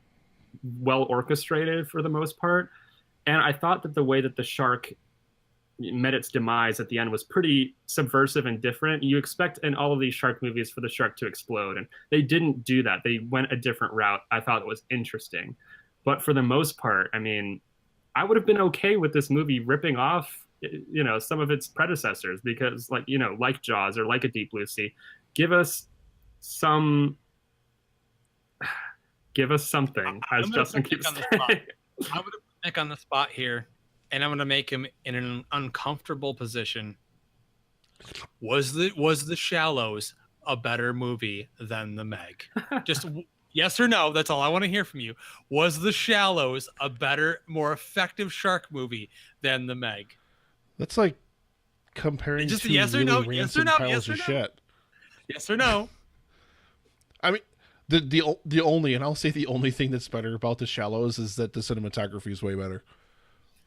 well orchestrated for the most part. And I thought that the way that the shark met its demise at the end was pretty subversive and different. You expect in all of these shark movies for the shark to explode, and they didn't do that. They went a different route. I thought it was interesting. But for the most part, I mean, I would have been okay with this movie ripping off, you know, some of its predecessors, because like, you know, like Jaws or like a Deep Blue Sea, give us something, as Justin keeps saying. I'm going to put Nick on the spot here, and I'm going to make him in an uncomfortable position. Was the Shallows a better movie than The Meg? Just yes or no. That's all I want to hear from you. Was The Shallows a better, more effective shark movie than The Meg? That's like comparing just two yes or really no. rancid Yes or no. piles Yes or of no. shit. Yes or no. I mean, the only, and I'll say the only thing that's better about The Shallows is that the cinematography is way better.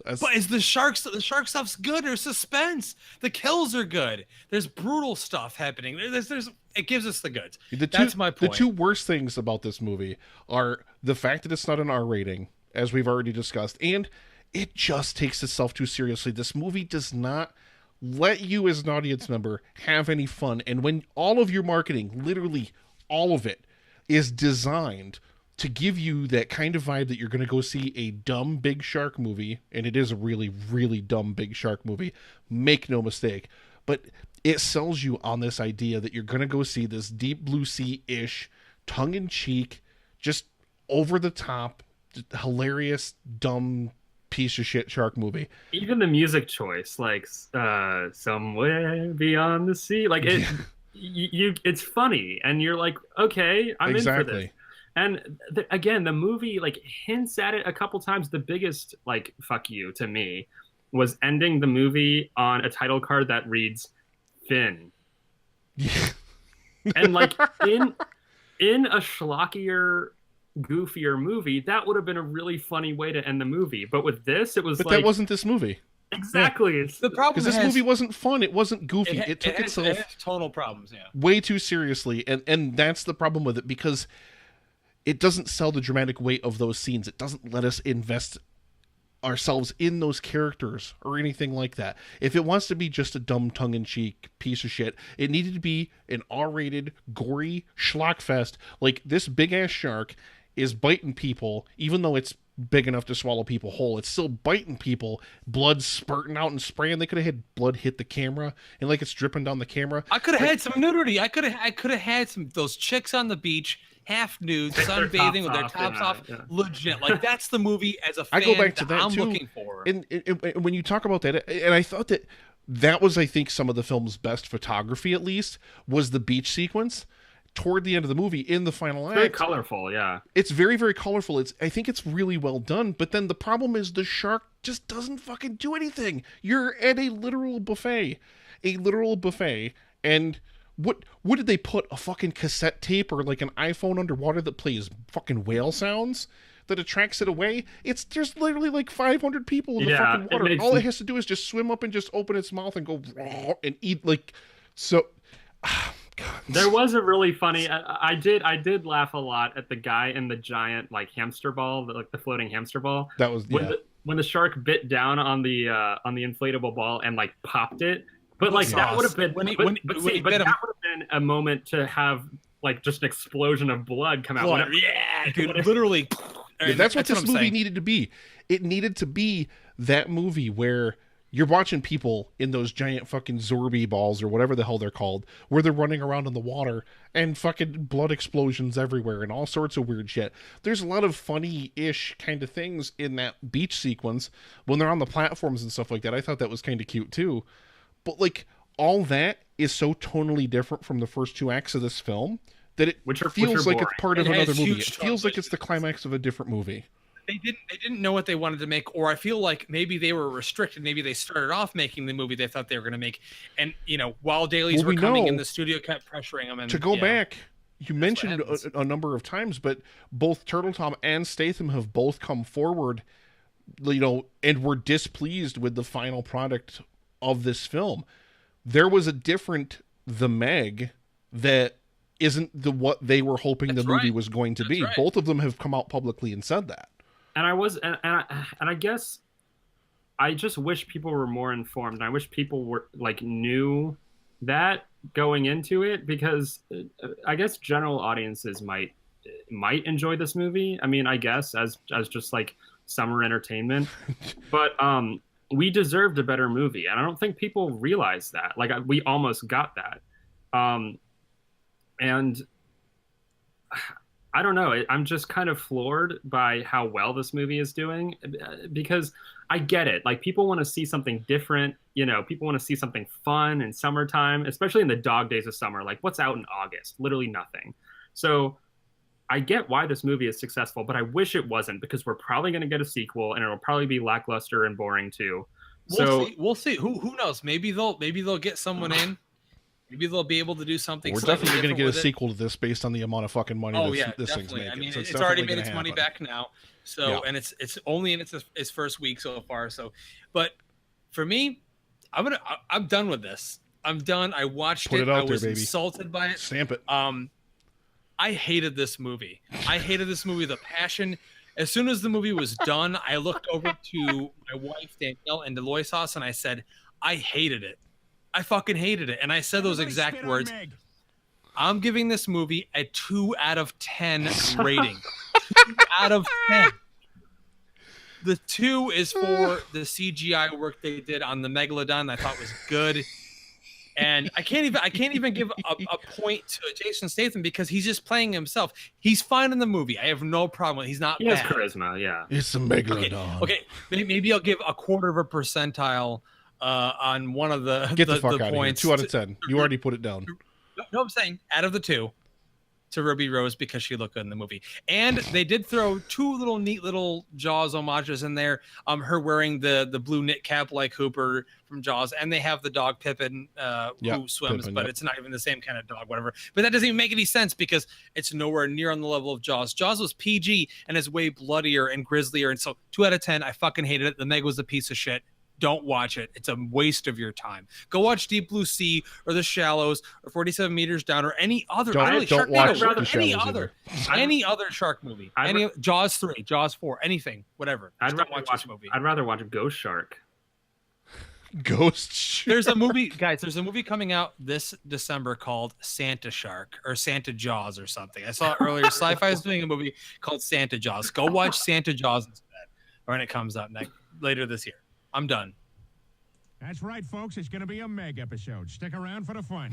But is the shark stuff's good? There's suspense. The kills are good. There's brutal stuff happening. There's it gives us the goods. That's my point. The two worst things about this movie are the fact that it's not an R rating, as we've already discussed, and it just takes itself too seriously. This movie does not let you as an audience member have any fun. And when all of your marketing, literally all of it, is designed to give you that kind of vibe that you're going to go see a dumb big shark movie, and it is a really, really dumb big shark movie, make no mistake, but it sells you on this idea that you're going to go see this Deep Blue Sea-ish, tongue-in-cheek, just over-the-top, hilarious, dumb piece of shit shark movie. Even the music choice, like Somewhere Beyond the Sea, like it, it's funny, and you're like, okay, I'm in for this. And again, the movie like hints at it a couple times. The biggest like fuck you to me was ending the movie on a title card that reads Finn. And like in a schlockier, goofier movie, that would have been a really funny way to end the movie. But with this, it was that wasn't this movie. Exactly. Yeah. The problem because this movie wasn't fun. It wasn't goofy. It took itself it has tonal problems. Yeah, way too seriously, and that's the problem with it, because it doesn't sell the dramatic weight of those scenes. It doesn't let us invest ourselves in those characters or anything like that. If it wants to be just a dumb tongue-in-cheek piece of shit, it needed to be an R-rated, gory schlockfest. Like, this big-ass shark is biting people, even though it's big enough to swallow people whole. It's still biting people, blood spurting out and spraying. They could have had blood hit the camera, and like it's dripping down the camera. I could have had some nudity. I could have had some those chicks on the beach, half nude, sunbathing with their tops off. Yeah. Legit, like that's the movie as a fan I go back to that I'm too. looking for. And when you talk about that, and I thought that was, I think, some of the film's best photography, at least, was the beach sequence toward the end of the movie in the final act. Very colorful, yeah. It's very, very colorful. I think it's really well done, but then the problem is the shark just doesn't fucking do anything. You're at a literal buffet. And what did they put? A fucking cassette tape or like an iPhone underwater that plays fucking whale sounds that attracts it away? There's literally like 500 people in the fucking water. All it has to do is just swim up and just open its mouth and go raw and eat like so. There was a really funny. I did laugh a lot at the guy in the giant like hamster ball, like the floating hamster ball. That was when the shark bit down on the inflatable ball and like popped it. But like that would have been that would have been a moment to have like just an explosion of blood come out. Yeah, dude, literally. Yeah, that's what this movie needed to be. It needed to be that movie where You're watching people in those giant fucking Zorby balls or whatever the hell they're called, where they're running around in the water and fucking blood explosions everywhere and all sorts of weird shit. There's a lot of funny-ish kind of things in that beach sequence when they're on the platforms and stuff like that. I thought that was kind of cute too. But like all that is so tonally different from the first 2 acts of this film that it feels like it's part of another movie. It feels like it's the climax of a different movie. They didn't know what they wanted to make, or I feel like maybe they were restricted. Maybe they started off making the movie they thought they were going to make, and while dailies were coming in, the studio kept pressuring them. And to go back, you mentioned a number of times, but both Turtle Tom and Statham have both come forward, and were displeased with the final product of this film. There was a different The Meg that isn't what they were hoping the movie was going to be. Right. Both of them have come out publicly and said that. And I guess I just wish people were more informed. And I wish people were knew that going into it, because I guess general audiences might enjoy this movie. I mean, I guess as just like summer entertainment, but we deserved a better movie, and I don't think people realize that. Like, we almost got that, and I don't know. I'm just kind of floored by how well this movie is doing, because I get it. Like, people want to see something different. People want to see something fun in summertime, especially in the dog days of summer. Like, what's out in August? Literally nothing. So I get why this movie is successful, but I wish it wasn't, because we're probably going to get a sequel, and it'll probably be lackluster and boring too. We'll see. Who knows? Maybe they'll get someone in. Maybe they'll be able to do something. We're definitely going to get a sequel to this based on the amount of fucking money this thing's making. I mean, so it's already made its money back now. So, and it's only in its first week so far. So, but for me, I'm done with this. I'm done. I watched it. I was insulted by it. Stamp it. I hated this movie. The passion. As soon as the movie was done, I looked over to my wife Danielle and Deloisos, and I said, I hated it. I fucking hated it. And I said those exact words. I'm giving this movie a 2 out of 10 rating. 2 out of 10. The 2 is for the CGI work they did on the Megalodon. I thought was good. And I can't even give a point to Jason Statham, because he's just playing himself. He's fine in the movie. I have no problem with it. He's not bad. He has charisma, yeah. It's a Megalodon. Okay. Maybe I'll give a 1/4 percentile on one of the Get the fuck out points. of here. 2 out of 10. You already put it down. No, I'm saying out of the 2 to Ruby Rose, because she looked good in the movie. And they did throw 2 neat little Jaws homages in there. Her wearing the blue knit cap like Hooper from Jaws, and they have the dog Pippin who swims, Pippin, but it's not even the same kind of dog, whatever. But that doesn't even make any sense, because it's nowhere near on the level of Jaws. Jaws was PG and is way bloodier and grislier, and so 2 out of 10. I fucking hated it. The Meg was a piece of shit. Don't watch it. It's a waste of your time. Go watch Deep Blue Sea or The Shallows or 47 Meters Down or any other. Don't watch The any Shallows other. Any other shark movie. Jaws 3, Jaws 4, anything, whatever. I'd rather watch this movie. I'd rather watch Ghost Shark. Ghost Shark. There's a movie, guys. There's a movie coming out this December called Santa Shark or Santa Jaws or something. I saw it earlier. Sci-Fi is doing a movie called Santa Jaws. Go watch Santa Jaws instead when it comes out later this year. I'm done. That's right, folks. It's going to be a Meg episode. Stick around for the fun.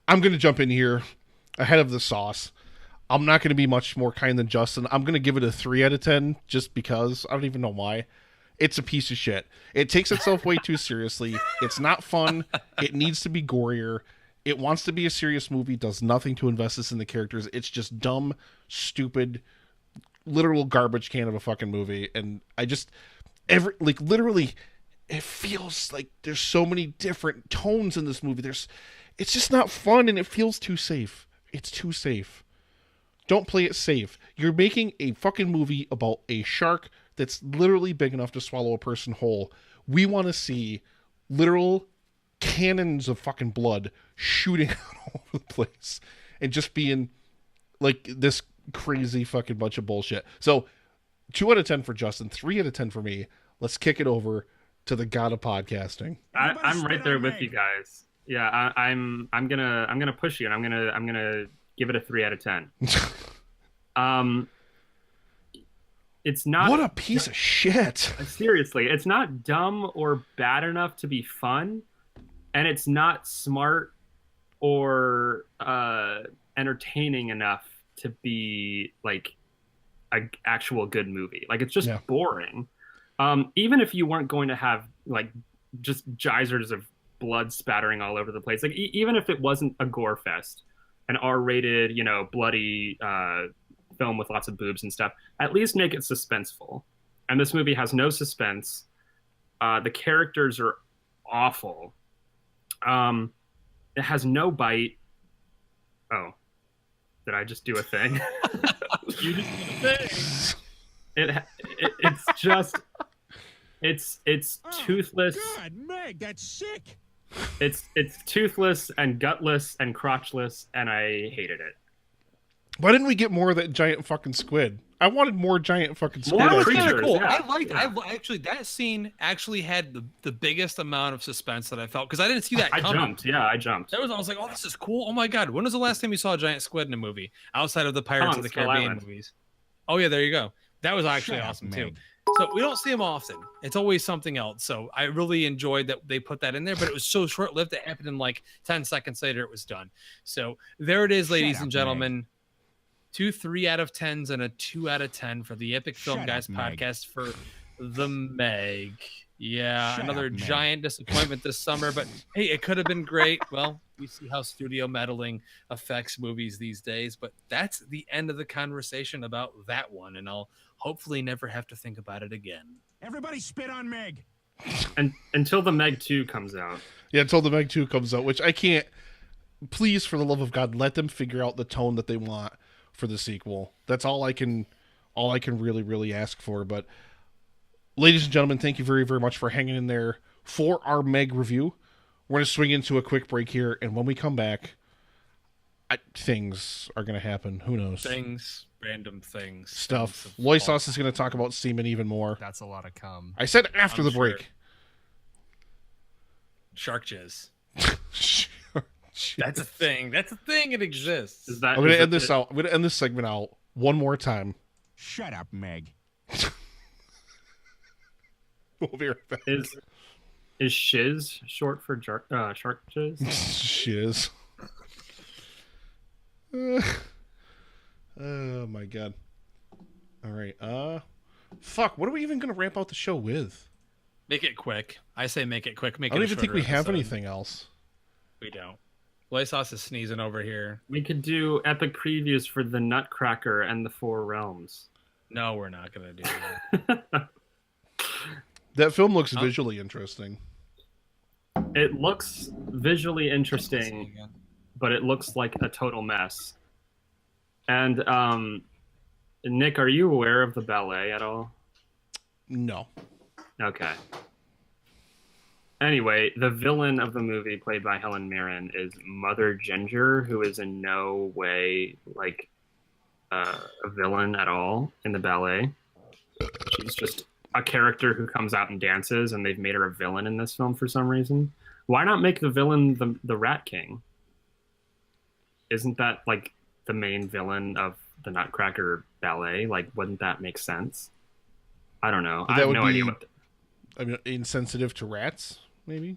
I'm going to jump in here ahead of the sauce. I'm not going to be much more kind than Justin. I'm going to give it a 3 out of 10 just because. I don't even know why. It's a piece of shit. It takes itself way too seriously. It's not fun. It needs to be gorier. It wants to be a serious movie. Does nothing to invest us in the characters. It's just dumb, stupid, literal garbage can of a fucking movie. And I just literally it feels like there's so many different tones in this movie. It's just not fun, and it feels too safe. It's too safe. Don't play it safe. You're making a fucking movie about a shark that's literally big enough to swallow a person whole. We want to see literal cannons of fucking blood shooting out all over the place and just being like this crazy fucking bunch of bullshit. So 2 out of 10 for Justin, 3 out of 10 for me. Let's kick it over to the god of podcasting. I'm right there with you guys. Yeah, I'm gonna push you, and I'm gonna give it a 3 out of 10. it's not. What a piece of shit. Seriously, it's not dumb or bad enough to be fun, and it's not smart or entertaining enough to be like an actual good movie. Like, it's just boring. Even if you weren't going to have like just geysers of blood spattering all over the place, like even if it wasn't a gore fest, an R-rated, bloody film with lots of boobs and stuff, at least make it suspenseful. And this movie has no suspense. The characters are awful. It has no bite. Oh, did I just do a thing? You just did a thing. It's just it's toothless. God, Meg, that's sick. It's toothless and gutless and crotchless, and I hated it. Why didn't we get more of that giant fucking squid? I wanted more giant fucking squid. That was creatures, kind of cool. yeah. Actually, that scene actually had the biggest amount of suspense that I felt, because I didn't see that coming. I jumped. I was like, oh, this is cool. Oh my god, when was the last time you saw a giant squid in a movie outside of the Pirates of the Caribbean movies? Oh yeah, there you go. That was actually awesome too. So we don't see them often. It's always something else. So I really enjoyed that they put that in there, but it was so short-lived. It happened in like 10 seconds later. It was done. So there it is, ladies and gentlemen. 2 3 out of 10s and a 2 out of 10 for the Epic Film Guys podcast for The Meg. Yeah, another giant disappointment this summer, but hey, it could have been great. Well, we see how studio meddling affects movies these days, but that's the end of the conversation about that one, and I'll hopefully never have to think about it again. Everybody spit on Meg. And until the Meg 2 comes out. Yeah, until the Meg 2 comes out, which I can't. Please, for the love of God, let them figure out the tone that they want for the sequel. That's all I can really, really ask for. But ladies and gentlemen, thank you very, very much for hanging in there for our Meg review. We're going to swing into a quick break here, and when we come back, things are going to happen. Who knows? Random things. Stuff. Loisos is going to talk about semen even more. That's a lot of cum. I said after the break. Shark jizz. Shark jizz. That's a thing. That's a thing. It exists. I'm going to end this out. I'm going to end this segment out one more time. Shut up, Meg. We'll be right back. Is shiz short for shark jizz? Shiz. Oh my god. All right. Fuck. What are we even gonna ramp out the show with? Make it quick. I say make it quick. Make I it don't a even think we shorter have episode. anything else. We don't. Loisos is sneezing over here. We could do epic previews for the Nutcracker and the Four Realms. No, we're not gonna do that. That film looks visually interesting. It looks visually interesting, but it looks like a total mess. And Nick, are you aware of the ballet at all? No. Okay. Anyway, the villain of the movie, played by Helen Mirren, is Mother Ginger, who is in no way like a villain at all in the ballet. She's just a character who comes out and dances, and they've made her a villain in this film for some reason. Why not make the villain the Rat King? Isn't that like the main villain of the Nutcracker ballet? Like, wouldn't that make sense? I don't know. I have no idea what. I mean, insensitive to rats, maybe.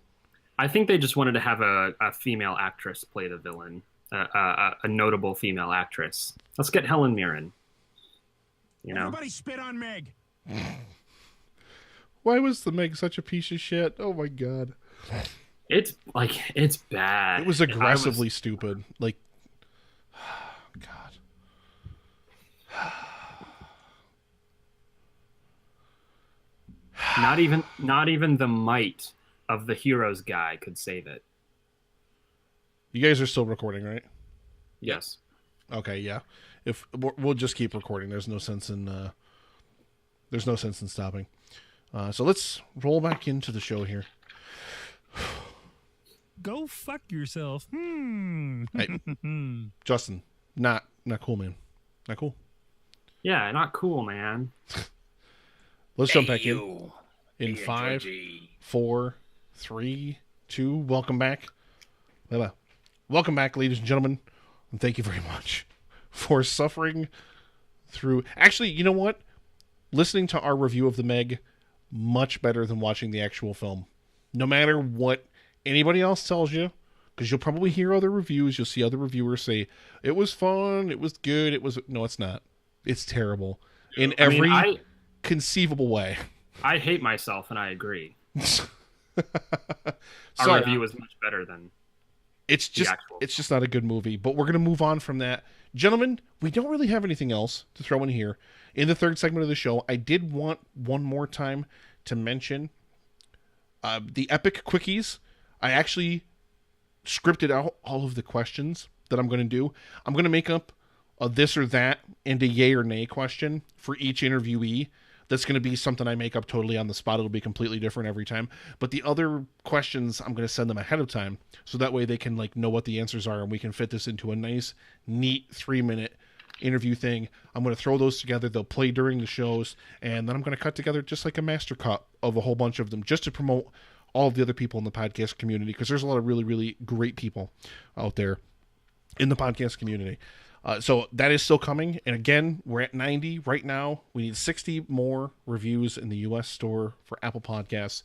I think they just wanted to have a female actress play the villain, a notable female actress. Let's get Helen Mirren. You know. Everybody spit on Meg. Why was the Meg such a piece of shit? Oh my god. It's bad. It was aggressively stupid. Like, God. Not even the might of the hero's guy could save it. You guys are still recording, right? Yes. Okay, yeah. If we'll just keep recording. There's no sense in stopping. So let's roll back into the show here. Go fuck yourself. Hey, Justin, not cool, man. Not cool. Yeah, not cool, man. Let's jump back in 5, 4, 3, 2. Welcome back. Welcome back, ladies and gentlemen, and thank you very much for suffering through. Actually, you know what? listening to our review of the Meg much better than watching the actual film. No matter what anybody else tells you, because you'll probably hear other reviews, you'll see other reviewers say, it was fun, it was good, no, it's not. It's terrible. In every conceivable way. I hate myself, and I agree. Our review is much better than it's just not a good movie, but we're going to move on from that. Gentlemen, we don't really have anything else to throw in here. In the third segment of the show, I did want one more time to mention the Epic Quickies. I actually scripted out all of the questions that I'm going to do. I'm going to make up a this or that and a yay or nay question for each interviewee. That's going to be something I make up totally on the spot. It'll be completely different every time. But the other questions, I'm going to send them ahead of time, so that way they can know what the answers are, and we can fit this into a nice, neat 3-minute interview thing. I'm going to throw those together. They'll play during the shows, and then I'm going to cut together just like a master cut of a whole bunch of them, just to promote all of the other people in the podcast community, because there's a lot of really, really great people out there in the podcast community. So that is still coming. And again, we're at 90 right now. We need 60 more reviews in the U.S. store for Apple Podcasts.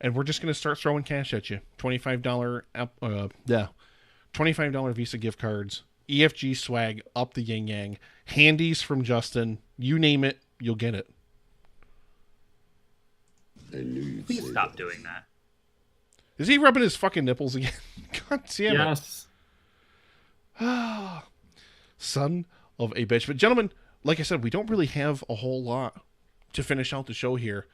And we're just going to start throwing cash at you. $25 Visa gift cards, EFG swag up the yin yang, handies from Justin. You name it, you'll get it. Please stop doing that. Is he rubbing his fucking nipples again? God damn it. Yes. Son of a bitch. But gentlemen, like I said, we don't really have a whole lot to finish out the show here.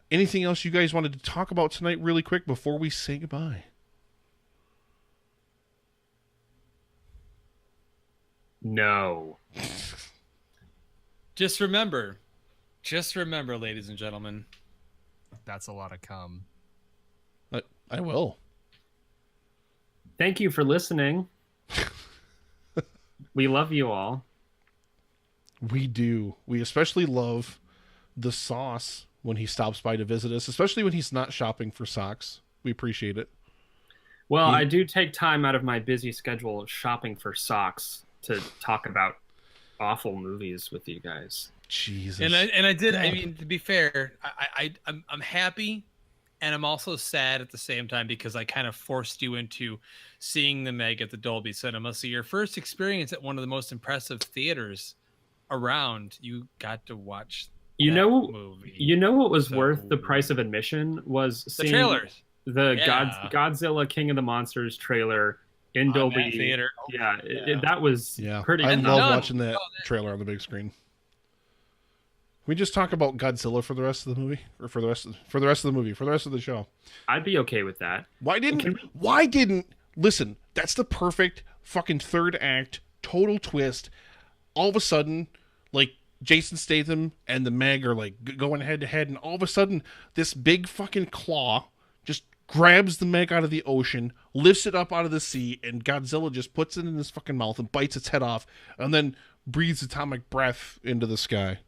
Anything else you guys wanted to talk about tonight really quick before we say goodbye? No. Just remember, ladies and gentlemen. That's a lot of cum. I will. Thank you for listening. We love you all. We do. We especially love the sauce when he stops by to visit us, especially when he's not shopping for socks. We appreciate it. Well, I do take time out of my busy schedule shopping for socks to talk about awful movies with you guys. Jesus. And I did. I mean, to be fair, I'm happy, and I'm also sad at the same time, because I kind of forced you into seeing the Meg at the Dolby Cinema. So your first experience at one of the most impressive theaters around, you got to watch movie. You know what was worth the price of admission was the trailers. Godzilla King of the Monsters trailer in Dolby theater. That was pretty. I love watching that trailer on the big screen. Can we just talk about Godzilla for the rest of the movie, or for the rest of the show? I'd be okay with that. Why didn't listen? That's the perfect fucking third act, total twist. All of a sudden, Jason Statham and the Meg are going head to head, and all of a sudden, this big fucking claw just grabs the Meg out of the ocean, lifts it up out of the sea, and Godzilla just puts it in his fucking mouth and bites its head off, and then breathes atomic breath into the sky.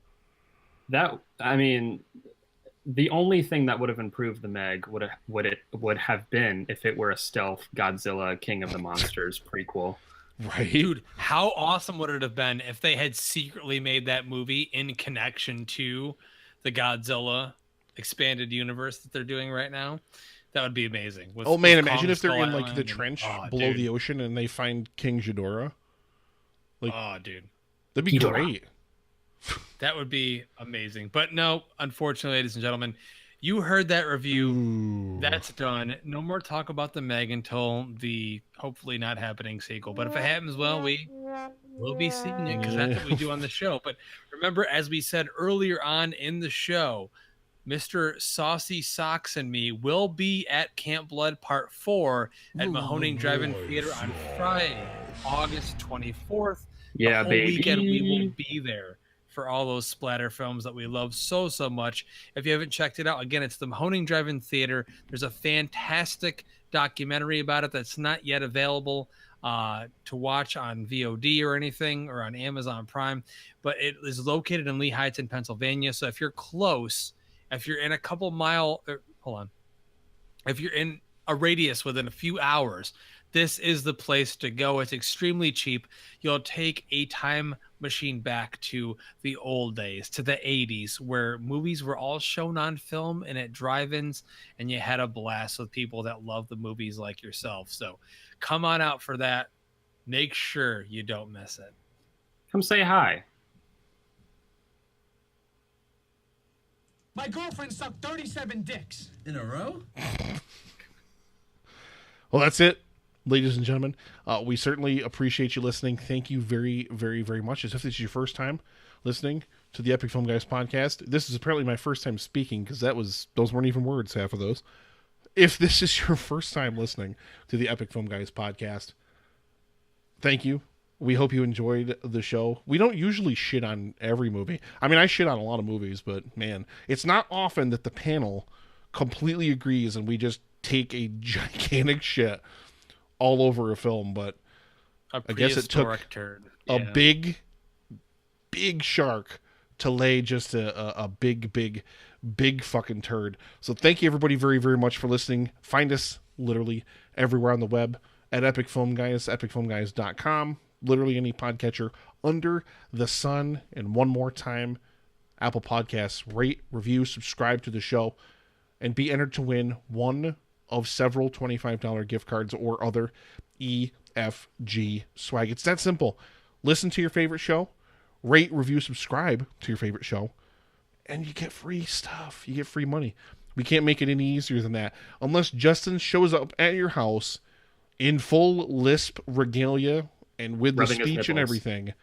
The only thing that would have improved the Meg would have been if it were a stealth Godzilla King of the Monsters prequel. Right. Dude, how awesome would it have been if they had secretly made that movie in connection to the Godzilla expanded universe that they're doing right now? That would be amazing. Imagine if they're in the trench below the ocean and they find King Ghidorah. Dude. That'd be great. That would be amazing. But no, unfortunately, ladies and gentlemen, you heard that review. Ooh. That's done. No more talk about the Meg until the hopefully not happening sequel. But if it happens, well, we'll be seeing it, because that's what we do on the show. But remember, as we said earlier on in the show, Mr. Saucy Socks and me will be at Camp Blood Part 4 at Mahoning Drive-In Theater on Friday, August 24th. Yeah, the whole weekend we will be there for all those splatter films that we love so much. If you haven't checked it out, again, it's the Mahoning Drive-In Theater. There's a fantastic documentary about it that's not yet available to watch on VOD or anything, or on Amazon Prime, but it is located in Lehighton, Pennsylvania. So if you're close, if you're in a couple mile, if you're in a radius within a few hours, this is the place to go. It's extremely cheap. You'll take a time machine back to the old days, to the 80s, where movies were all shown on film and at drive-ins, and you had a blast with people that love the movies like yourself. So come on out for that. Make sure you don't miss it. Come say hi. My girlfriend sucked 37 dicks. In a row? Well, that's it, ladies and gentlemen. We certainly appreciate you listening. Thank you very, very, very much. As if this is your first time listening to the Epic Film Guys podcast. This is apparently my first time speaking, because those weren't even words, half of those. If this is your first time listening to the Epic Film Guys podcast, thank you. We hope you enjoyed the show. We don't usually shit on every movie. I mean, I shit on a lot of movies, but man, it's not often that the panel completely agrees and we just take a gigantic shit all over a film. But I guess it took a big shark to lay just a big fucking turd. So thank you everybody very, very much for listening. Find us literally everywhere on the web at Epic Film Guys, epicfilmguys.com. Literally any podcatcher under the sun. And one more time, Apple Podcasts, rate, review, subscribe to the show, and be entered to win one of several $25 gift cards or other EFG swag. It's that simple. Listen to your favorite show, rate, review, subscribe to your favorite show, and you get free stuff. You get free money. We can't make it any easier than that. Unless Justin shows up at your house in full lisp regalia and with the speech and everything,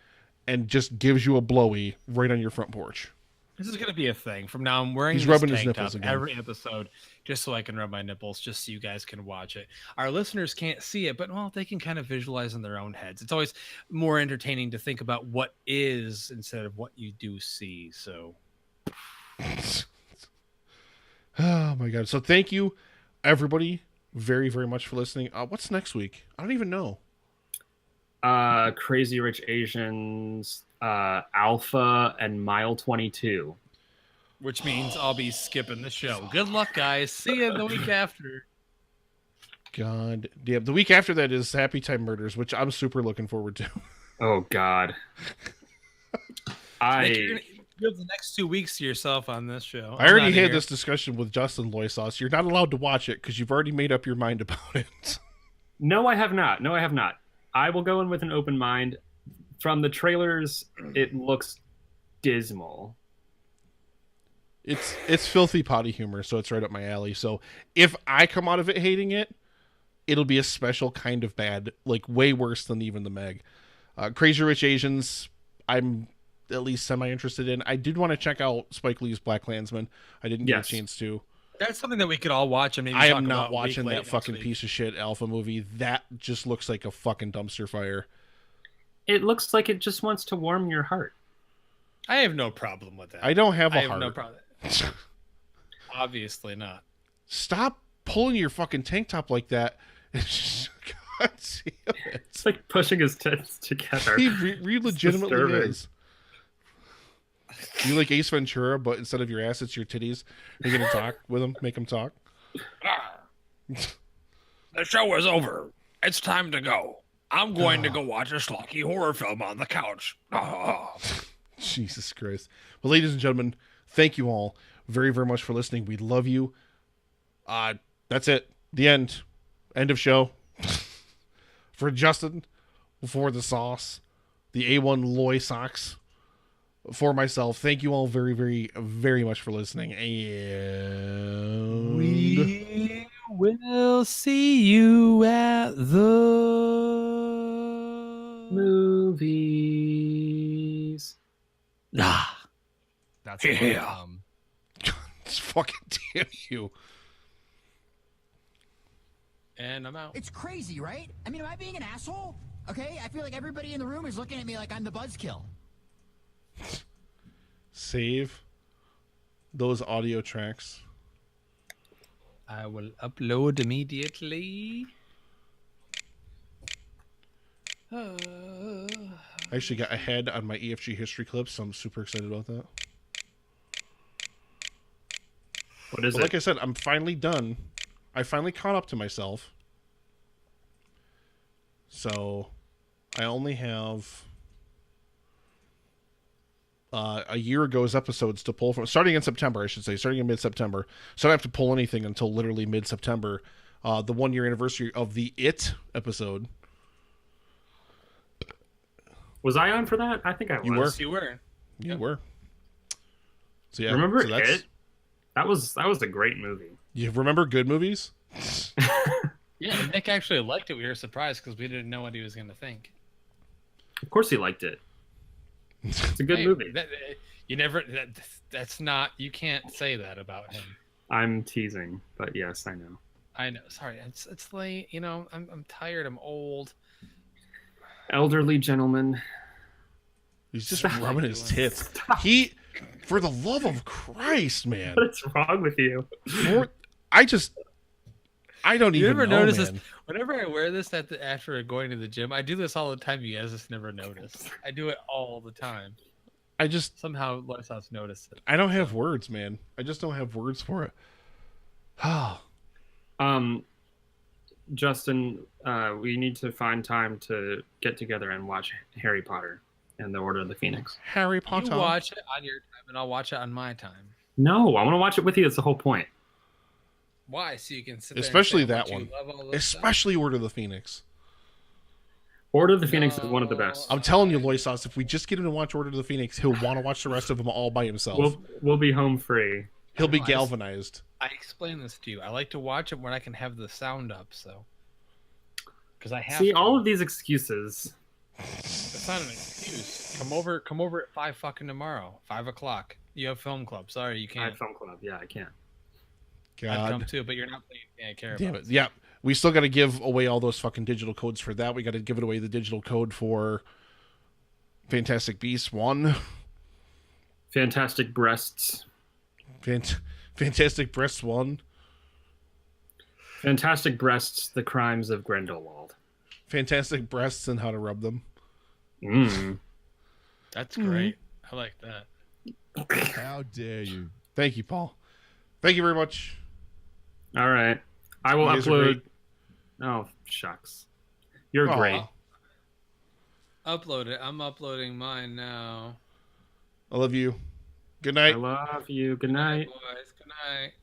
and just gives you a blowy right on your front porch. This is going to be a thing. From now, I'm wearing He's this rubbing his tank nipples top again. every episode just so I can rub my nipples, just so you guys can watch it. Our listeners can't see it, but, well, they can kind of visualize in their own heads. It's always more entertaining to think about what is instead of what you do see. So, oh, my God. So thank you, everybody, very, very much for listening. What's next week? I don't even know. Crazy Rich Asians, Alpha, and Mile 22. Which means I'll be skipping the show. Good luck, guys. See you the week after. God damn. The week after that is Happy Time Murders, which I'm super looking forward to. Oh, God. Nick, you're gonna give the next 2 weeks to yourself on this show. I already had this discussion with Justin Loisauce. You're not allowed to watch it because you've already made up your mind about it. No, I have not. I will go in with an open mind. From the trailers, it looks dismal. It's filthy potty humor, so it's right up my alley. So if I come out of it hating it, it'll be a special kind of bad, like way worse than even the Meg. Crazy Rich Asians, I'm at least semi-interested in. I did want to check out Spike Lee's BlacKkKlansman. I didn't get a chance to. That's something that we could all watch. And maybe I talk am not about watching weekly that fucking week. piece of shit Alpha movie. That just looks like a fucking dumpster fire. It looks like it just wants to warm your heart. I have no problem with that. I don't have a I have heart. no problem. Obviously not. Stop pulling your fucking tank top like that. God damn it. It's like pushing his tits together. He legitimately disturbing. is. You like Ace Ventura, but instead of your ass, it's your titties. You're gonna talk with him, make him talk. The show is over. It's time to go. I'm going to go watch a schlocky horror film on the couch. Jesus Christ. Well, ladies and gentlemen, thank you all very, very much for listening. We love you. That's it. The end. End of show. For Justin, for the sauce, the A1 Loy socks, for myself, thank you all very, very, very much for listening. And We will see you at the movies. That's a fucking damn you. And I'm out. It's crazy, right? I mean, am I being an asshole? Okay, I feel like everybody in the room is looking at me like I'm the buzzkill. Save those audio tracks. I will upload immediately. I actually got ahead on my EFG history clips, so I'm super excited about that. What is but it? Like I said, I'm finally done. I finally caught up to myself. So I only have a year ago's episodes to pull from, starting in September, I should say, starting in mid-September. So I don't have to pull anything until literally mid-September. The 1 year anniversary of the It episode. Was I on for that? I think I was. You were. You were. You were. So yeah. Remember so that's, It? That was a great movie. You remember good movies? Yeah, Nick actually liked it. We were surprised because we didn't know what he was going to think. Of course he liked it. It's a good movie. That's not, you can't say that about him. I'm teasing, but yes, I know. I know. Sorry, it's late. You know, I'm tired. I'm old. Elderly gentleman. He's just rubbing his tits. He, for the love of Christ, man. What's wrong with you? I don't You even ever know, notice man. this? Whenever I wear this after going to the gym, I do this all the time. You guys just never notice. I do it all the time. I just somehow Loisa's noticed it. I don't have words, man. I just don't have words for it. Justin, we need to find time to get together and watch Harry Potter and the Order of the Phoenix. Harry Potter. You watch it on your time, and I'll watch it on my time. No, I want to watch it with you. That's the whole point. Why? So you can sit there Especially and say that how much one. you love all this Especially Order of the Phoenix. Order of the Phoenix is one of the best. I'm telling you, Loisos, if we just get him to watch Order of the Phoenix, he'll want to watch the rest of them all by himself. We'll be home free. He'll be galvanized. I explained this to you. I like to watch it when I can have the sound up, so because I have See to. all of these excuses. It's not an excuse. Come over at 5 fucking tomorrow, 5 o'clock. You have film club. Sorry, you I can't. have film club. Yeah, I can't. I'd come too, but you're not playing. I care Damn about it. Yeah. We still got to give away all those fucking digital codes for that. We got to give it away the digital code for Fantastic Beasts 1. Fantastic Breasts. Fantastic Breasts 1. Fantastic Breasts, The Crimes of Grindelwald. Fantastic Breasts and How to Rub Them. That's great. I like that. How dare you? Thank you, Paul. Thank you very much. All right. I will You guys are upload. great. Oh, shucks. You're Aw. great. Upload it. I'm uploading mine now. I love you. Good night. I love you. Good night. Boys, good night.